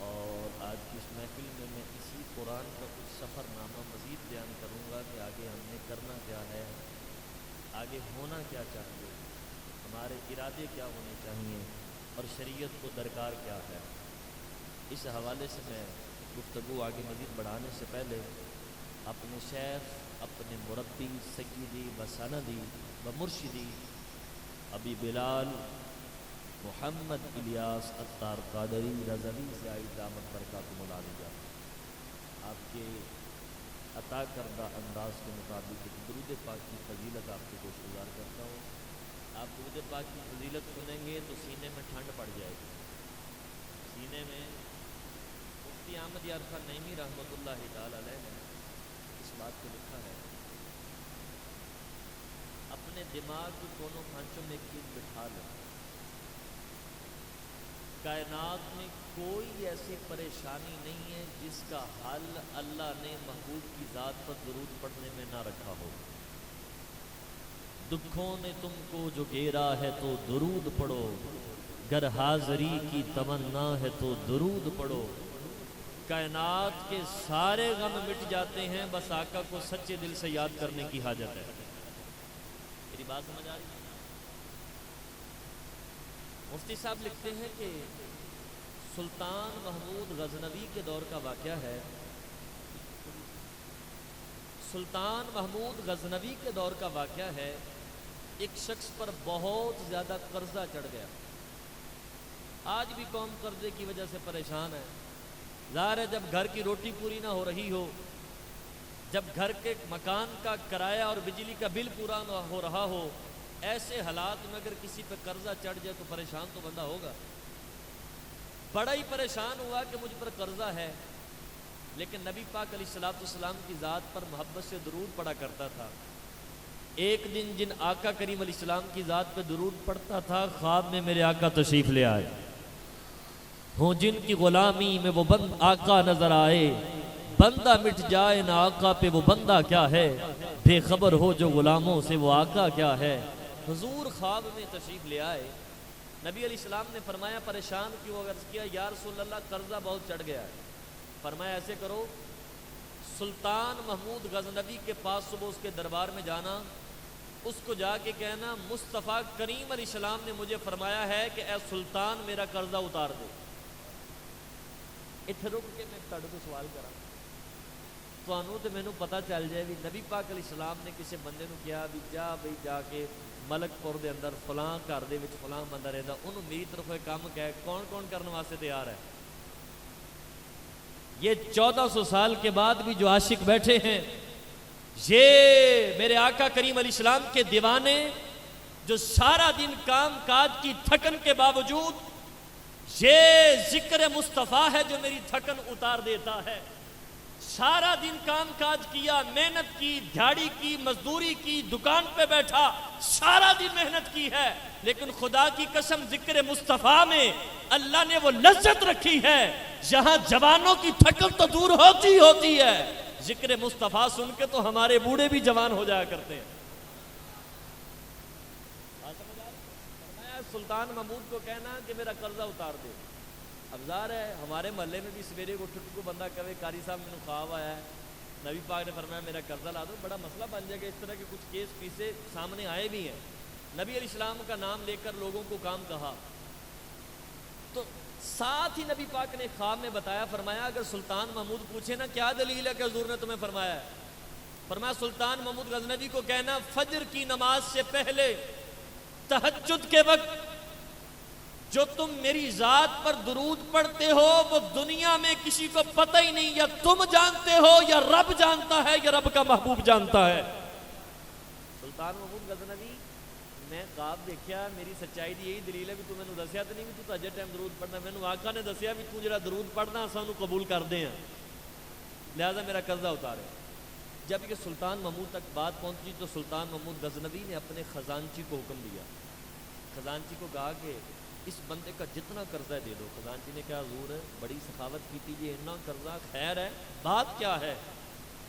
اور آج کی اس محفل میں اسی قرآن کا کچھ سفر نامہ مزید بیان کروں گا کہ آگے ہم نے کرنا کیا ہے. آگے ہونا کیا چاہیے، ہمارے ارادے کیا ہونے چاہیے اور شریعت کو درکار کیا ہے، اس حوالے سے میں گفتگو آگے مزید بڑھانے سے پہلے اپنے شیخ، اپنے مربی، سیدی و سندی و مرشدی ابی بلال محمد الیاس عطار قادری رضوی سے آئی دامت برکاتہ العالیہ آپ کے عطا کردہ انداز کے مطابق ایک درود پاک کی فضیلت آپ کو گزار کرتا ہوں۔ آپ درود پاک کی فضیلت سنیں گے تو سینے میں ٹھنڈ پڑ جائے گی، سینے میں۔ مفتی احمد یار خان نعیمی رحمۃ اللہ تعالی علیہ نے اس بات کو لکھا ہے، اپنے دماغ کے کونوں کھانچوں میں ایک چیز بٹھا لیں، کائنات میں کوئی ایسی پریشانی نہیں ہے جس کا حل اللہ نے محبوب کی ذات پر درود پڑھنے میں نہ رکھا ہو۔ دکھوں نے تم کو جو گھیرا ہے تو درود پڑھو، گر حاضری کی تمنا ہے تو درود پڑھو۔ کائنات کے سارے غم مٹ جاتے ہیں، بس آقا کو سچے دل سے یاد کرنے کی حاجت ہے۔ میری بات سمجھ آ رہی ہے؟ مفتی صاحب لکھتے ہیں کہ سلطان محمود غزنوی کے دور کا واقعہ ہے۔ سلطان محمود غزنوی کے دور کا واقعہ ہے، ایک شخص پر بہت زیادہ قرضہ چڑھ گیا۔ آج بھی قوم قرضے کی وجہ سے پریشان ہے۔ ظاہر ہے جب گھر کی روٹی پوری نہ ہو رہی ہو، جب گھر کے مکان کا کرایہ اور بجلی کا بل پورا نہ ہو رہا ہو، ایسے حالات میں اگر کسی پہ قرضہ چڑھ جائے تو پریشان تو بندہ ہوگا۔ بڑا ہی پریشان ہوا کہ مجھ پر قرضہ ہے، لیکن نبی پاک علیہ الصلوۃ والسلام کی ذات پر محبت سے درود پڑھا کرتا تھا۔ ایک دن جن آقا کریم علیہ السلام کی ذات پہ درود پڑھتا تھا، خواب میں میرے آقا تشریف لے آئے۔ ہوں جن کی غلامی میں وہ بند آقا نظر آئے، بندہ مٹ جائے نہ آقا پہ وہ بندہ کیا ہے، بے خبر ہو جو غلاموں سے وہ آقا کیا ہے۔ حضور خواب میں تشریف لے آئے، نبی علیہ السلام نے فرمایا پریشان کیوں؟ عرض کیا یا رسول اللہ قرضہ بہت چڑھ گیا ہے۔ فرمایا ایسے کرو، سلطان محمود غزنوی کے پاس صبح اس کے دربار میں جانا، اس کو جا کے کہنا مصطفیٰ کریم علیہ السلام نے مجھے فرمایا ہے کہ اے سلطان میرا قرضہ اتار دے۔ اتنے رک کے میں تڑ کو سوال کرا تو مینوں پتا چل جائے بھی نبی پاک علیہ السلام نے کسی بندے نو کیا بھی جا کے ملک پور دے اندر فلاں گھر دے وچ فلاں بندہ رہندا، انہوں میری طرف ایک کام کہے، کون کون کرنے واسطے تیار ہے؟ یہ 1400 سال کے بعد بھی جو عاشق بیٹھے ہیں، یہ میرے آقا کریم علیہ السلام کے دیوانے جو سارا دن کام کاج کی تھکن کے باوجود یہ ذکر مصطفیٰ ہے جو میری تھکن اتار دیتا ہے۔ سارا دن کام کاج کیا، محنت کی، دیہڑی کی، مزدوری کی، دکان پہ بیٹھا، سارا دن محنت کی ہے، لیکن خدا کی قسم ذکر مصطفیٰ میں اللہ نے وہ لذت رکھی ہے جہاں جوانوں کی تھکن تو دور ہوتی ہے، ذکر مصطفیٰ سن کے تو ہمارے بوڑھے بھی جوان ہو جایا کرتے ہیں۔ سلطان محمود کو کہنا کہ میرا قرضہ اتار دے۔ اب ظاہر ہے ہمارے محلے میں بھی سویرے کو ٹھٹ کو بندہ کہے قاری صاحب میں نے خواب آیا ہے، نبی پاک نے فرمایا میرا قرضہ لا دو، بڑا مسئلہ بن جائے گا۔ اس طرح کے کچھ کیس پیسے سامنے آئے بھی ہیں۔ نبی علیہ السلام کا نام لے کر لوگوں کو کام کہا تو ساتھ ہی نبی پاک نے خواب میں بتایا، فرمایا اگر سلطان محمود پوچھے نا کیا دلیل ہے کہ حضور نے تمہیں فرمایا ہے، فرمایا سلطان محمود غزنوی کو کہنا فجر کی نماز سے پہلے تہجد کے وقت جو تم میری ذات پر درود پڑھتے ہو وہ دنیا میں کسی کو پتہ ہی نہیں، یا تم جانتے ہو یا رب جانتا ہے یا رب کا محبوب جانتا ہے۔ سلطان محمود غزنوی میں خواب دیکھیا، میری سچائی دی یہی دلیل ہے بھی تو میں نے دسیا تو نہیں بھی تو تہجد ٹائم درود پڑھنا، میں نے آقا نے دسیا بھی تو جڑا درود پڑھنا اساں نو قبول کر دے ہیں، لہذا میرا قرضہ اتارے۔ جب یہ سلطان محمود تک بات پہنچی تو سلطان محمود غزنوی نے اپنے خزانچی کو حکم دیا، خزانچی کو کہا کہ اس بندے کا جتنا قرضہ دے دو۔ خزانچی نے کہا حضور بڑی سخاوت کی تھی، یہ اتنا قرضہ خیر ہے، بات کیا ہے؟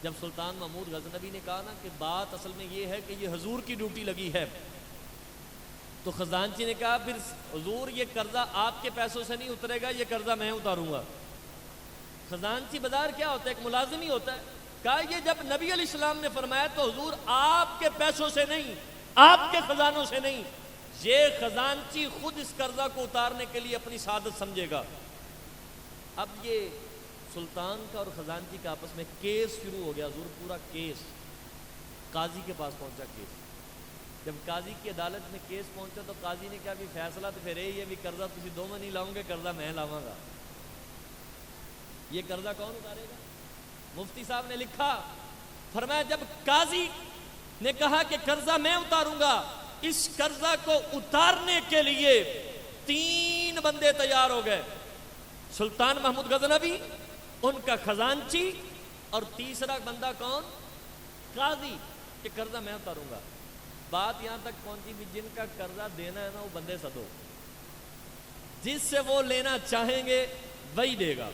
جب سلطان محمود غزنوی نے کہا نا کہ بات اصل میں یہ ہے کہ یہ حضور کی ڈیوٹی لگی ہے، تو خزانچی نے کہا پھر حضور یہ قرضہ آپ کے پیسوں سے نہیں اترے گا، یہ قرضہ میں اتاروں گا۔ خزانچی بازار کیا ہوتا ہے؟ ایک ملازم ہی ہوتا ہے۔ کہا یہ جب نبی علیہ السلام نے فرمایا تو حضور آپ کے پیسوں سے نہیں، آپ کے خزانوں سے نہیں. یہ خزانچی خود اس قرضہ کو اتارنے کے لیے اپنی سعادت سمجھے گا. اب یہ سلطان کا اور خزانچی کا آپس میں کیس شروع ہو گیا. حضور پورا کیس قاضی کے پاس پہنچا. کیس جب قاضی کی عدالت میں کیس پہنچا تو قاضی نے کہا بھی فیصلہ تو پھر یہ بھی قرضہ تسی دو میں نہیں لاؤں گے, قرضہ میں لاواں گا. یہ قرضہ کون اتارے گا؟ مفتی صاحب نے لکھا, فرمایا جب قاضی نے کہا کہ قرضہ میں اتاروں گا, اس قرضہ کو اتارنے کے لیے 3 بندے تیار ہو گئے. سلطان محمود غزنوی, ان کا خزانچی, اور تیسرا بندہ کون؟ قاضی, کہ قرضہ میں اتاروں گا. بات یہاں تک پہنچی بھی جن کا قرضہ دینا ہے نا وہ بندے سدو, جس سے وہ لینا چاہیں گے وہی دے گا.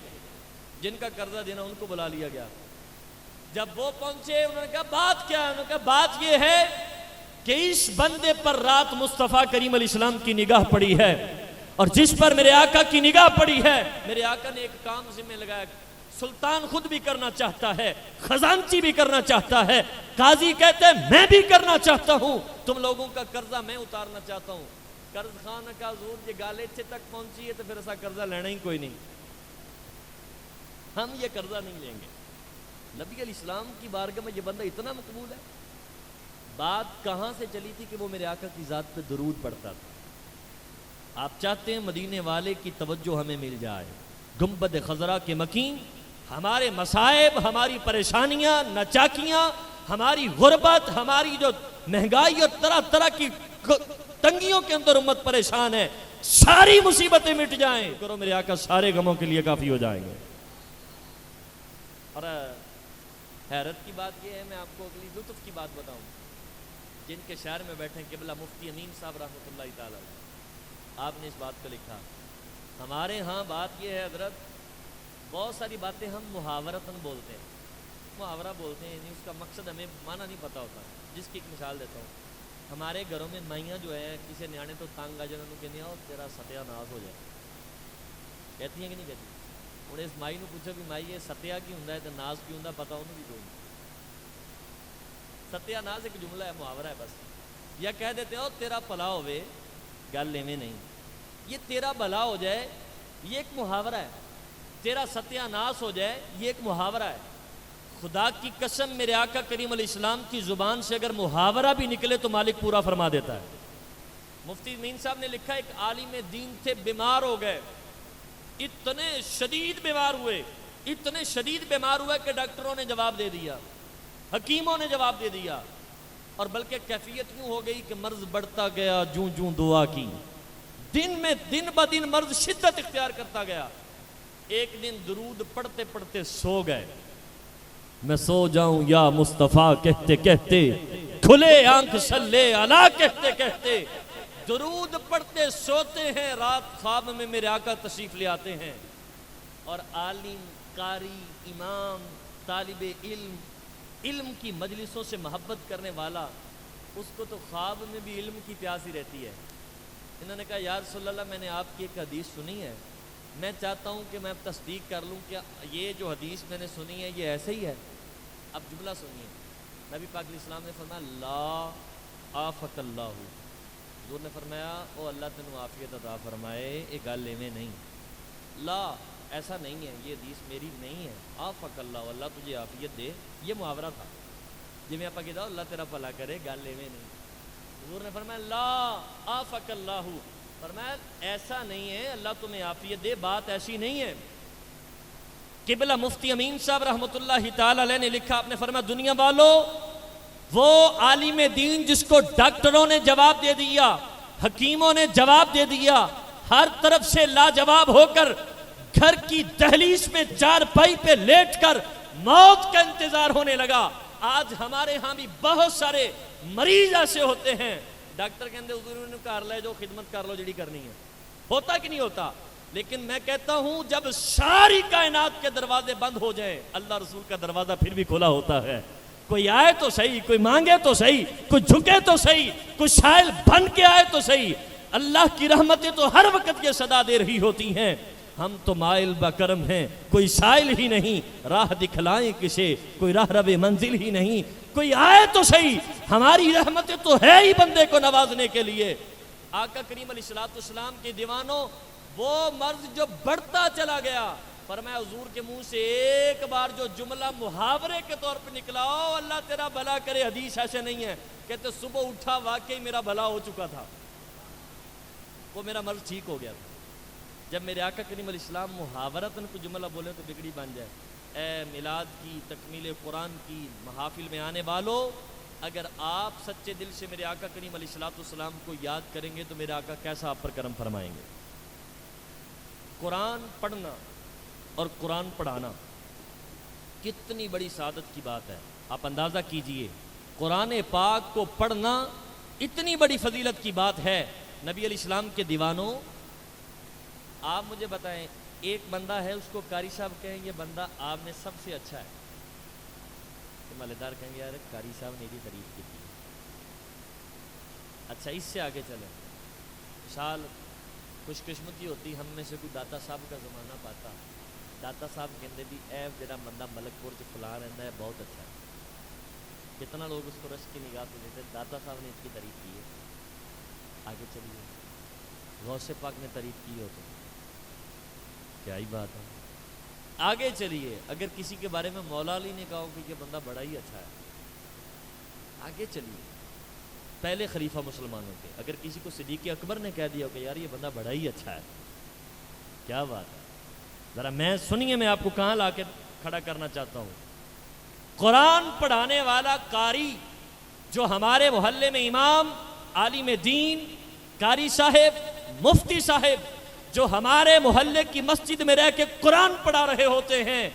جن کا قرضہ دینا ان کو بلا لیا گیا. جب وہ پہنچے انہوں نے کہا بات کیا ہے؟ انہوں نے کہا بات یہ ہے کہ اس بندے پر رات مصطفیٰ کریم علیہ السلام کی نگاہ پڑی ہے, اور جس پر میرے آقا کی نگاہ پڑی ہے, میرے آقا نے ایک کام ذمہ لگایا. سلطان خود بھی کرنا چاہتا ہے, خزانچی بھی کرنا چاہتا ہے, قاضی کہتے ہیں میں بھی کرنا چاہتا ہوں, تم لوگوں کا قرضہ میں اتارنا چاہتا ہوں. قرض خان کا حضور یہ گالے چھے تک پہنچی ہے تو پھر ایسا قرضہ لینا ہی کوئی نہیں, ہم یہ قرضہ نہیں لیں گے. نبی علیہ السلام کی بارگاہ میں یہ بندہ اتنا مقبول ہے. بات کہاں سے چلی تھی کہ وہ میرے آقا کی ذات پہ درود پڑھتا تھا. آپ چاہتے ہیں مدینے والے کی توجہ ہمیں مل جائے. گنبد خضرا کے مکین, ہمارے مصائب, ہماری پریشانیاں, نچاکیاں, ہماری غربت, ہماری جو مہنگائی اور طرح طرح کی تنگیوں کے اندر امت پریشان ہے, ساری مصیبتیں مٹ جائیں. کرو میرے آقا سارے غموں کے لیے کافی ہو جائیں گے. اور حیرت کی بات یہ ہے, میں آپ کو اگلی لطف کی بات بتاؤں. جن کے شہر میں بیٹھے قبلہ مفتی امین صاحب رحمۃ اللہ تعالی, آپ نے اس بات کو لکھا. ہمارے ہاں بات یہ ہے حضرت, بہت ساری باتیں ہم محاورتاً بولتے ہیں, محاورہ بولتے ہیں, اس کا مقصد ہمیں معنی نہیں پتہ ہوتا. جس کی ایک مثال دیتا ہوں. ہمارے گھروں میں مائیاں جو ہیں کسی نیانے تو تنگ آ جائے, انہوں کہنے آؤ تیرا ستیہ ناز ہو جائے. کہتی ہیں کہ نہیں کہتی؟ انہیں اس مائی نے پوچھا کہ مائی یہ ستیہ کی ہوں تو ناز کی ہوں پتا انہوں بھی کوئی. ستیہ ناز ایک جملہ ہے, محاورہ ہے بس. یا کہہ دیتے ہو تیرا پلا ہوئے, گل لیویں نہیں. یہ تیرا بھلا ہو جائے یہ ایک محاورہ ہے, تیرا ستیہ ناس ہو جائے یہ ایک محاورہ ہے. خدا کی قسم میرے آقا کریم علیہ السلام کی زبان سے اگر محاورہ بھی نکلے تو مالک پورا فرما دیتا ہے. مفتی امین صاحب نے لکھا ایک عالم دین تھے, بیمار ہو گئے, اتنے شدید بیمار ہوئے, اتنے شدید بیمار ہوئے کہ ڈاکٹروں نے جواب دے دیا, حکیموں نے جواب دے دیا, اور بلکہ کیفیت یوں ہو گئی کہ مرض بڑھتا گیا جوں جوں دعا کی. دن میں دن بہ دن مرض شدت اختیار کرتا گیا. ایک دن درود پڑھتے پڑھتے سو گئے. میں سو جاؤں یا مصطفیٰ کہتے کہتے, کھلے آنکھ صلی علی کہتے کہتے, درود پڑھتے سوتے ہیں, رات خواب میں میرے آقا تشریف لے آتے ہیں. اور عالم, قاری, امام, طالب علم, علم کی مجلسوں سے محبت کرنے والا, اس کو تو خواب میں بھی علم کی پیاس ہی رہتی ہے. انہوں نے کہا یا رسول اللہ میں نے آپ کی ایک حدیث سنی ہے, میں چاہتا ہوں کہ میں تصدیق کر لوں کہ یہ جو حدیث میں نے سنی ہے یہ ایسے ہی ہے. اب جملہ سنیے. نبی پاک علیہ السلام نے فرمایا لا آفک اللہ. حضور نے فرمایا او اللہ تینوں عافیت عطا فرمائے, یہ گل ایویں نہیں. لا ایسا نہیں ہے, یہ حدیث میری نہیں ہے. آفک اللہ, اللہ تجھے عافیت دے, یہ محاورہ تھا. جی میں آپ کہتا ہوں اللہ تیرا بھلا کرے, گل ایویں نہیں. حضور نے فرمایا لا آفک اللہ, فرمایا ایسا نہیں ہے, اللہ تمہیں عافیت دے, بات ایسی نہیں ہے. قبلہ مفتی امین صاحب رحمۃ اللہ تعالی علیہ نے لکھا, آپ نے فرمایا دنیا والو, وہ عالم دین جس کو ڈاکٹروں نے جواب دے دیا, حکیموں نے جواب دے دیا, ہر طرف سے لاجواب ہو کر گھر کی دہلیز میں چارپائی پہ لیٹ کر موت کا انتظار ہونے لگا. آج ہمارے ہاں بھی بہت سارے مریض ایسے ہوتے ہیں, ڈاکٹر کہتے حضور نے کر لے جو خدمت کر لو جڑی کرنی ہے. ہوتا کہ نہیں ہوتا؟ لیکن میں کہتا ہوں جب ساری کائنات کے دروازے بند ہو جائیں, اللہ رسول کا دروازہ پھر بھی کھلا ہوتا ہے. کوئی آئے تو صحیح, کوئی مانگے تو صحیح, کوئی جھکے تو صحیح, کوئی سائل بن کے آئے تو صحیح. اللہ کی رحمتیں تو ہر وقت یہ صدا دے رہی ہوتی ہیں. ہم تو مائل بکرم ہیں کوئی سائل ہی نہیں، راہ دکھلائیں کسے کوئی راہ رب منزل ہی نہیں، کوئی آئے تو صحیح، ہماری رحمتیں تو ہے ہی بندے کو نوازنے کے لیے۔ آقا کریم علیہ السلام کے دیوانوں، وہ مرض جو بڑھتا چلا گیا، فرمایا حضور کے منہ سے ایک بار جو جملہ محاورے کے طور پہ نکلا، او اللہ تیرا بھلا کرے، حدیث ایسے نہیں ہے، کہتے صبح اٹھا واقعی میرا بھلا ہو چکا تھا، وہ میرا مرض ٹھیک ہو گیا تھا۔ جب میرے آقا کریم علیہ السلام محاورتاً کو جملہ بولے تو بگڑی بن جائے۔ اے میلاد کی، تکمیل قرآن کی محافل میں آنے والوں، اگر آپ سچے دل سے میرے آقا کریم علیہ السلام کو یاد کریں گے تو میرے آقا کیسا آپ پر کرم فرمائیں گے۔ قرآن پڑھنا اور قرآن پڑھانا کتنی بڑی سعادت کی بات ہے، آپ اندازہ کیجئے۔ قرآن پاک کو پڑھنا اتنی بڑی فضیلت کی بات ہے۔ نبی علیہ السلام کے دیوانوں، آپ مجھے بتائیں، ایک بندہ ہے، اس کو قاری صاحب کہیں یہ بندہ آپ نے سب سے اچھا ہے، تو مالدار کہیں گے یار قاری صاحب نے بھی تعریف کی تھی۔ اچھا اس سے آگے چلیں، مثال خوش قسمتی ہوتی ہم میں سے کوئی داتا صاحب کا زمانہ پاتا، داتا صاحب کہتے بھی اے جڑا بندہ ملک پور سے فلاں رہتا ہے بہت اچھا ہے، کتنا لوگ اس کو رش کی نگاہ سے دیتے، داتا صاحب نے اس کی تعریف کی ہے۔ آگے چلیے، غوث پاک نے تعریف کی ہو تو کیا ہی بات ہے۔ آگے چلیے، اگر کسی کے بارے میں مولا علی نے کہا ہو کہ یہ بندہ بڑا ہی اچھا ہے، آگے چلیے، پہلے خلیفہ مسلمانوں کے اگر کسی کو صدیق اکبر نے کہہ دیا ہو کہ یار یہ بندہ بڑا ہی اچھا ہے، کیا بات ہے۔ ذرا میں سنیے، میں آپ کو کہاں لا کے کھڑا کرنا چاہتا ہوں۔ قرآن پڑھانے والا قاری جو ہمارے محلے میں امام، عالم دین، قاری صاحب، مفتی صاحب جو ہمارے محلے کی مسجد میں رہ کے قرآن پڑھا رہے ہوتے ہیں،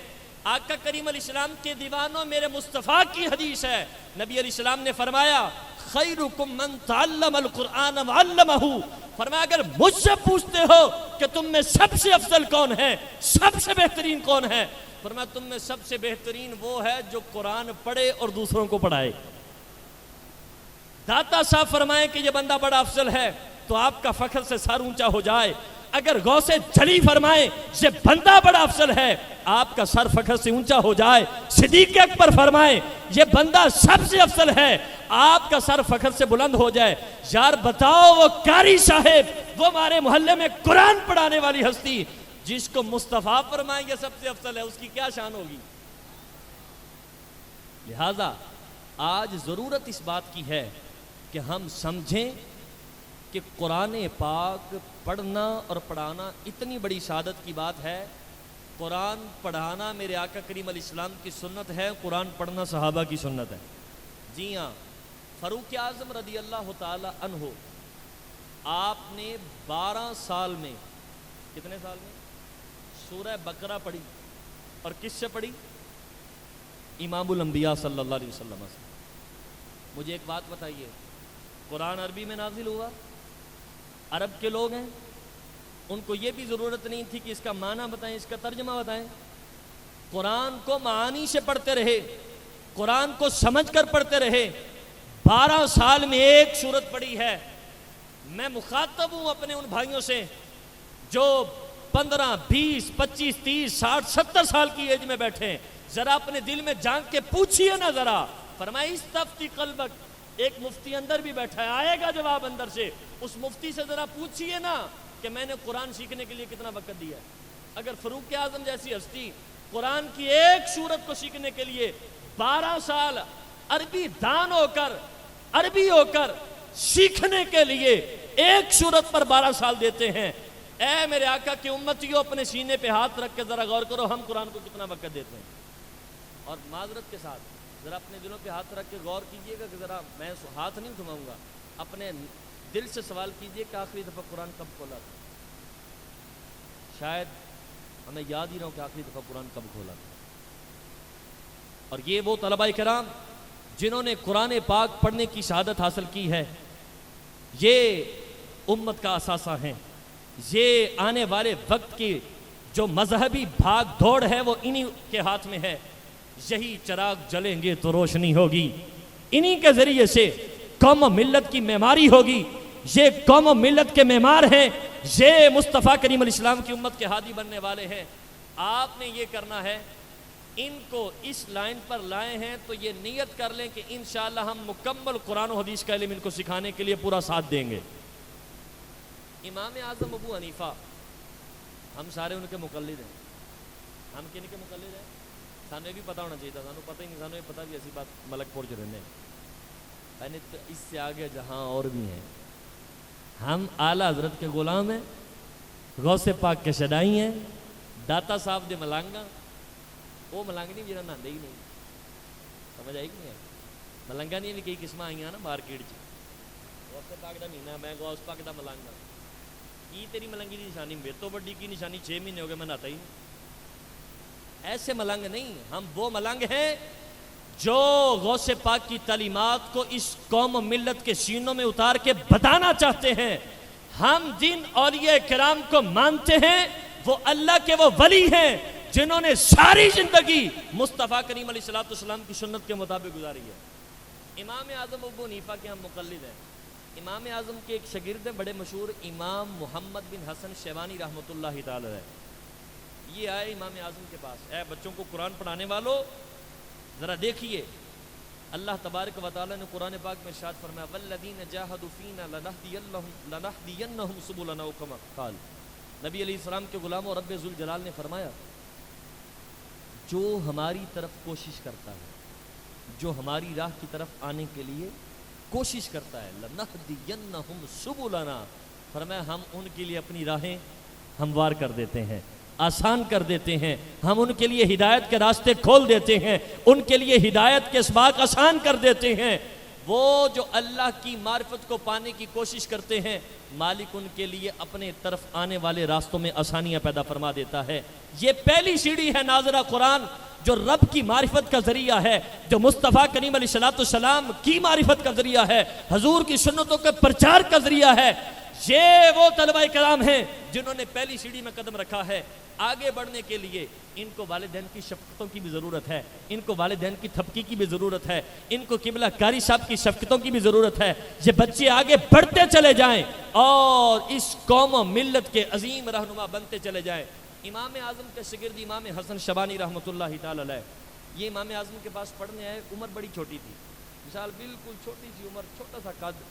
آقا کریم علیہ السلام کے دیوانوں، میرے مصطفیٰ کی حدیث ہے، نبی علیہ السلام نے فرمایا خیرکم من تعلم القرآن وعلمہ، فرمایا اگر مجھ سے پوچھتے ہو کہ تم میں سب سے افضل کون ہے، سب سے بہترین کون ہے، فرمایا تم میں سب سے بہترین وہ ہے جو قرآن پڑھے اور دوسروں کو پڑھائے۔ داتا صاحب فرمائیں کہ یہ بندہ بڑا افضل ہے تو آپ کا فخر سے سر اونچا ہو جائے۔ اگر غوث جلی فرمائیں یہ بندہ بڑا افضل ہے، آپ کا سر فخر سے اونچا ہو جائے۔ صدیق اکبر فرمائیں یہ بندہ سب سے افضل ہے، آپ کا سر فخر سے بلند ہو جائے۔ یار بتاؤ، وہ قاری صاحب، وہ ہمارے محلے میں قرآن پڑھانے والی ہستی جس کو مصطفیٰ فرمائیں یہ سب سے افضل ہے، اس کی کیا شان ہوگی؟ لہذا آج ضرورت اس بات کی ہے کہ ہم سمجھیں کہ قرآن پاک پڑھنا اور پڑھانا اتنی بڑی سعادت کی بات ہے۔ قرآن پڑھانا میرے آقا کریم علیہ السلام کی سنت ہے، قرآن پڑھنا صحابہ کی سنت ہے۔ جی ہاں، فاروق اعظم رضی اللہ تعالی عنہ، آپ نے 12 سال میں، کتنے سال میں؟ سورہ بقرہ پڑھی، اور کس سے پڑھی؟ امام الانبیاء صلی اللہ علیہ وسلم سے۔ مجھے ایک بات بتائیے، قرآن عربی میں نازل ہوا، عرب کے لوگ ہیں، ان کو یہ بھی ضرورت نہیں تھی کہ اس کا معنی بتائیں، اس کا ترجمہ بتائیں، قرآن کو معانی سے پڑھتے رہے، قرآن کو سمجھ کر پڑھتے رہے۔ 12 سال میں ایک سورت پڑھی ہے۔ میں مخاطب ہوں اپنے ان بھائیوں سے جو 15، 20، 25، 30، 60، 70 سال کی ایج میں بیٹھے ہیں، ذرا اپنے دل میں جھانک کے پوچھئے نا، ذرا فرمائے استفتی قلبک، ایک مفتی اندر بھی بیٹھا ہے، آئے گا جواب اندر سے، اس مفتی سے ذرا پوچھئے نا کہ میں نے قرآن سیکھنے کے لیے کتنا وقت دیا ہے۔ اگر فاروق اعظم جیسی ہستی قرآن کی ایک سورت کو سیکھنے کے لیے 12 سال عربی دان ہو کر، عربی ہو کر سیکھنے کے لیے ایک سورت پر 12 سال دیتے ہیں، اے میرے آقا کی امتیوں، اپنے سینے پہ ہاتھ رکھ کے ذرا غور کرو ہم قرآن کو کتنا وقت دیتے ہیں۔ اور معذرت کے ساتھ ذرا اپنے دلوں پہ ہاتھ رکھ کے غور کیجئے گا کہ ذرا میں ہاتھ نہیں اٹھاؤں گا، اپنے دل سے سوال کیجئے کہ آخری دفعہ قرآن کب کھولا تھا؟ شاید ہمیں یاد ہی نہ ہو کہ آخری دفعہ قرآن کب کھولا تھا۔ اور یہ وہ طلباء کرام جنہوں نے قرآن پاک پڑھنے کی شہادت حاصل کی ہے، یہ امت کا اثاثہ ہیں۔ یہ آنے والے وقت کی جو مذہبی بھاگ دوڑ ہے وہ انہی کے ہاتھ میں ہے۔ یہی چراغ جلیں گے تو روشنی ہوگی، انہی کے ذریعے سے قوم و ملت کی معماری ہوگی۔ یہ قوم و ملت کے معمار ہیں، یہ مصطفیٰ کریم علیہ السلام کی امت کے ہادی بننے والے ہیں. آپ نے یہ کرنا ہے، ان کو اس لائن پر لائے ہیں تو یہ نیت کر لیں کہ انشاءاللہ ہم مکمل قرآن و حدیث کا علم ان کو سکھانے کے لیے پورا ساتھ دیں گے. امام اعظم ابو حنیفہ، ہم سارے ان کے مقلد ہیں. ہم کن کے مقلد ہیں؟ سانو بھی پتہ ہونا چاہیے تھا، سانو پتہ ہی نہیں. سانو یہ پتہ بھی ایسی بات ملک پور جو رہنے یعنی تو اس سے آگے جہاں اور بھی ہیں. ہم اعلیٰ حضرت کے غلام ہیں، غوث پاک کے شدائی ہیں، داتا صاحب دے ملانگا. وہ ملنگ نہیں جہاں نہاندے ہی نہیں. سمجھ آئی کہ نہیں ہے؟ ملنگا نہیں بھی کئی قسم آئی ہیں نا مارکیٹ چ. غوث پاک دا مہینہ میں غوث پاک دا ملنگا. کی تیری ملنگی کی نشانی؟ میرے تو بڑی کی نشانی 6 مہینے ہو گئے میں نہاتا ہی نہیں. ایسے ملنگ نہیں، ہم وہ ملنگ ہیں جو غوث پاک کی تعلیمات کو اس قوم و ملت کے سینوں میں اتار کے بتانا چاہتے ہیں. ہم جن اولیاء کرام کو مانتے ہیں وہ اللہ کے وہ ولی ہیں جنہوں نے ساری زندگی مصطفیٰ کریم علیہ السلام کی سنت کے مطابق گزاری ہے. امام اعظم ابو حنیفہ کے ہم مقلد ہیں. امام اعظم کے ایک شاگرد ہیں بڑے مشہور، امام محمد بن حسن شیبانی رحمۃ اللہ تعالی ہے. یہ آئے امام اعظم کے پاس، اے بچوں کو قرآن پڑھانے والوں ذرا دیکھیے، اللہ تبارک و تعالی نے قرآن پاک میں ارشاد فرمایا والذین جاہدوا فینا لنہدینہم سبلنا کما قال. نبی علیہ السلام کے غلام اور رب ذوالجلال نے فرمایا جو ہماری طرف کوشش کرتا ہے، جو ہماری راہ کی طرف آنے کے لیے کوشش کرتا ہے، لنہدینہم سبلنا، فرمایا ہم ان کے لیے اپنی راہیں ہموار کر دیتے ہیں، آسان کر دیتے ہیں. ہم ان کے لیے ہدایت کے راستے کھول دیتے ہیں، ان کے لیے ہدایت کے اسباق آسان کر دیتے ہیں. وہ جو اللہ کی معرفت کو پانے کی کوشش کرتے ہیں، مالک ان کے لیے اپنے طرف آنے والے راستوں میں آسانیاں پیدا فرما دیتا ہے. یہ پہلی سیڑھی ہے ناظرہ قرآن، جو رب کی معرفت کا ذریعہ ہے، جو مصطفیٰ کریم علیہ السلام کی معرفت کا ذریعہ ہے، حضور کی سنتوں کے پرچار کا ذریعہ ہے. یہ وہ طلبہ کرام ہیں جنہوں نے پہلی سیڑھی میں قدم رکھا ہے. آگے بڑھنے کے لیے ان کو والدین کی شفقتوں کی بھی ضرورت ہے، ان کو والدین کی تھپکی کی بھی ضرورت ہے، ان کو قبلہ کاری صاحب کی شفقتوں کی بھی ضرورت ہے. یہ بچے آگے بڑھتے چلے جائیں اور اس قوم و ملت کے عظیم رہنما بنتے چلے جائیں. امام اعظم کے شاگرد امام حسن شیبانی رحمۃ اللہ تعالی علیہ، یہ امام اعظم کے پاس پڑھنے آئے. عمر بڑی چھوٹی تھی، مثال بالکل چھوٹی سی عمر، چھوٹا سا قد.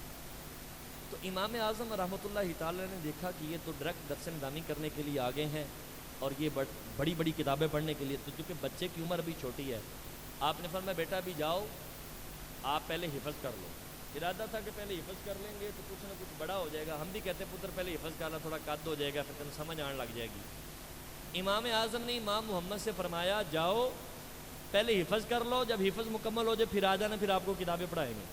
تو امام اعظم رحمۃ اللہ تعالی نے دیکھا کہ یہ تو ڈائریکٹ درس نظامی کرنے کے لیے آگے ہیں اور یہ بڑی بڑی کتابیں پڑھنے کے لیے. تو چونکہ بچے کی عمر ابھی چھوٹی ہے، آپ نے فرمایا بیٹا ابھی جاؤ، آپ پہلے حفظ کر لو. ارادہ تھا کہ پہلے حفظ کر لیں گے تو کچھ نہ کچھ بڑا ہو جائے گا. ہم بھی کہتے ہیں پتر پہلے حفظ کرنا، تھوڑا قد ہو جائے گا، پھر تمہیں سمجھ آنے لگ جائے گی. امام اعظم نے امام محمد سے فرمایا جاؤ پہلے حفظ کر لو، جب حفظ مکمل ہو جائے پھر آ جانا، پھر آپ کو کتابیں پڑھائیں گے.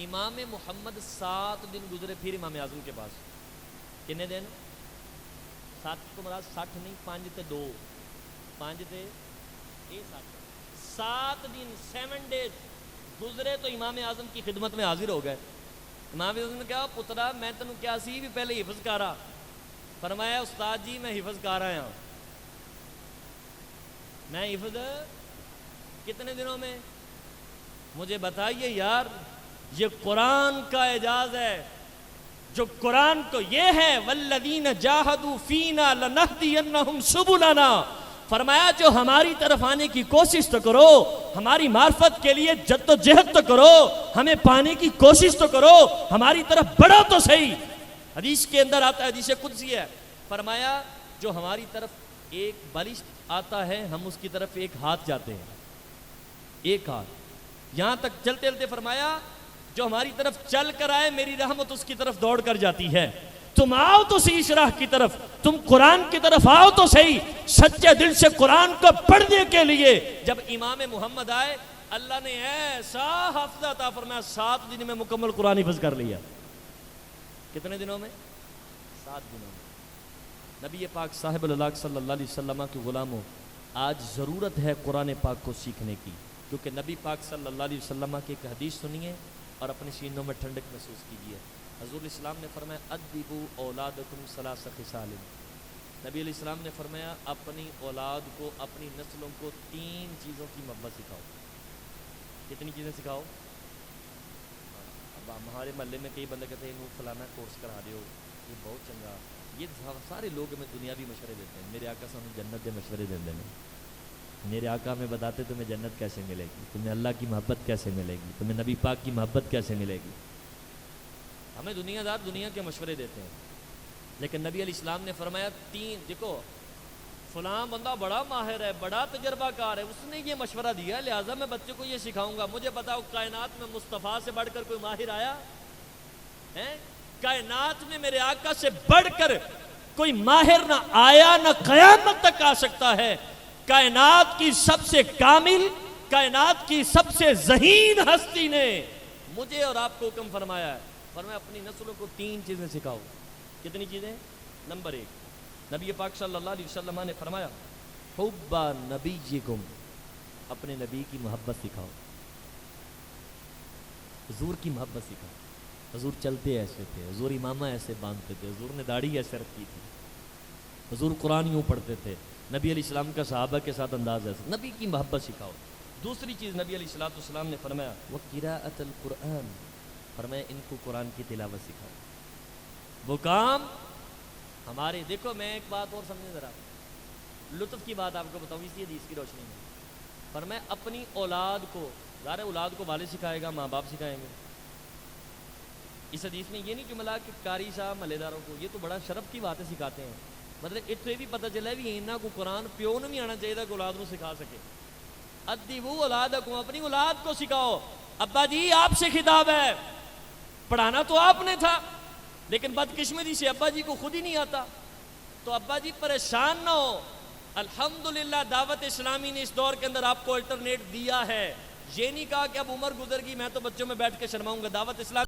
امام محمد 7 دن گزرے پھر امام اعظم کے پاس. کتنے دن؟ 7 کو مراد 60 نہیں، 5 تے 2، 5 تے 7 دن 7 days گزرے تو امام اعظم کی خدمت میں حاضر ہو گئے. امام اعظم نے کہا پترا میں تینوں کیا سی بھی پہلے حفظ کرا. فرمایا استاد جی میں حفظ کر رہا ہوں. میں حفظ کتنے دنوں میں؟ مجھے بتائیے یار، یہ قرآن کا اعجاز ہے. جو قرآن کو یہ ہے والذین جاہدوا فینا لنہدینہم سبلنا، فرمایا جو ہماری طرف آنے کی کوشش تو کرو، ہماری معرفت کے لیے جد و جہد تو کرو، ہمیں پانے کی کوشش تو کرو، ہماری طرف بڑھو تو صحیح. حدیث کے اندر آتا ہے، حدیث قدسی ہے، فرمایا جو ہماری طرف ایک بالشت آتا ہے ہم اس کی طرف ایک ہاتھ جاتے ہیں، ایک ہاتھ. یہاں تک چلتے چلتے فرمایا جو ہماری طرف چل کر آئے میری رحمت اس کی طرف دوڑ کر جاتی ہے. تم آؤ تو صحیح اس راہ کی طرف، تم قرآن کی طرف آؤ تو صحیح، سچے دل سے قرآن کو پڑھنے کے لیے. جب امام محمد آئے اللہ نے ایسا حافظہ عطا فرمایا، 7 دن میں مکمل قرآن حفظ کر لیا. کتنے دنوں میں؟ 7 دنوں میں. نبی پاک صاحب اللہ صلی اللہ علیہ وسلم کے غلاموں، آج ضرورت ہے قرآن پاک کو سیکھنے کی، کیونکہ نبی پاک صلی اللہ علیہ وسلم کی ایک حدیث سنیے اور اپنے سینوں میں ٹھنڈک محسوس کیجیے. حضور اسلام نے فرمایا ادبوا اولادکم 3 خصال. نبی علیہ السلام نے فرمایا اپنی اولاد کو، اپنی نسلوں کو 3 چیزوں کی محبت سکھاؤ. کتنی چیزیں سکھاؤ؟ اب ہمارے محلے میں کئی بندے کہتے ہیں انہوں فلانا کورس کرا دیو، یہ بہت چنگا یہ سارے لوگ ہمیں دنیاوی مشورے دیتے ہیں میرے آقا سامنے جنت کے مشورے دے دینے میرے آقا ہمیں بتاتے تمہیں جنت کیسے ملے گی تمہیں اللہ کی محبت کیسے ملے گی تمہیں نبی پاک کی محبت کیسے ملے گی ہمیں دنیا دار دنیا کے مشورے دیتے ہیں لیکن نبی علیہ السلام نے فرمایا تین دیکھو فلاں بندہ بڑا ماہر ہے بڑا تجربہ کار ہے اس نے یہ مشورہ دیا لہٰذا میں بچے کو یہ سکھاؤں گا مجھے بتاؤ کائنات میں مصطفیٰ سے بڑھ کر کوئی ماہر آیا ہے کائنات میں میرے آقا سے بڑھ کر کوئی ماہر نہ آیا نہ قیامت تک آ سکتا ہے کائنات کی سب سے کامل کائنات کی سب سے ذہین ہستی نے مجھے اور آپ کو حکم فرمایا ہے فرمایا اپنی نسلوں کو تین چیزیں سکھاؤ کتنی چیزیں نمبر 1 نبی پاک صلی اللہ علیہ وسلم نے فرمایا حب نبیکم اپنے نبی کی محبت سکھاؤ حضور کی محبت سکھاؤ حضور چلتے ایسے تھے حضور امامہ ایسے باندھتے تھے حضور نے داڑھی ایسے رکھی تھی حضور قرآن یوں پڑھتے تھے نبی علیہ السلام کا صحابہ کے ساتھ انداز ایسا نبی کی محبت سکھاؤ دوسری چیز نبی علیہ السلام نے فرمایا وَقِرَاءَةَ الْقُرْآنِ فرمایا ان کو قرآن کی تلاوت سکھاؤ وہ کام ہمارے دیکھو میں ایک بات اور سمجھیں ذرا لطف کی بات آپ کو بتاؤں اسی حدیث کی روشنی میں فرمایا اپنی اولاد کو ظاہر اولاد کو والد سکھائے گا ماں باپ سکھائیں گے اس حدیث میں یہ نہیں جملہ کہ قاری صاحب محلے داروں کو یہ تو بڑا شرف کی باتیں سکھاتے ہیں مطلب اتنے بھی پتہ چلا بھی انہاں کو قرآن پیو نے بھی آنا چاہیے کہ اولاد کو سکھا سکے ادیبوا اولادکم اپنی اولاد کو سکھاؤ ابا جی آپ سے خطاب ہے پڑھانا تو آپ نے تھا لیکن بدقسمتی سے ابا جی کو خود ہی نہیں آتا تو ابا جی پریشان نہ ہو الحمدللہ دعوت اسلامی نے اس دور کے اندر آپ کو الٹرنیٹ دیا ہے یہ نہیں کہا کہ اب عمر گزر گئی میں تو بچوں میں بیٹھ کے شرماؤں گا دعوت اسلامی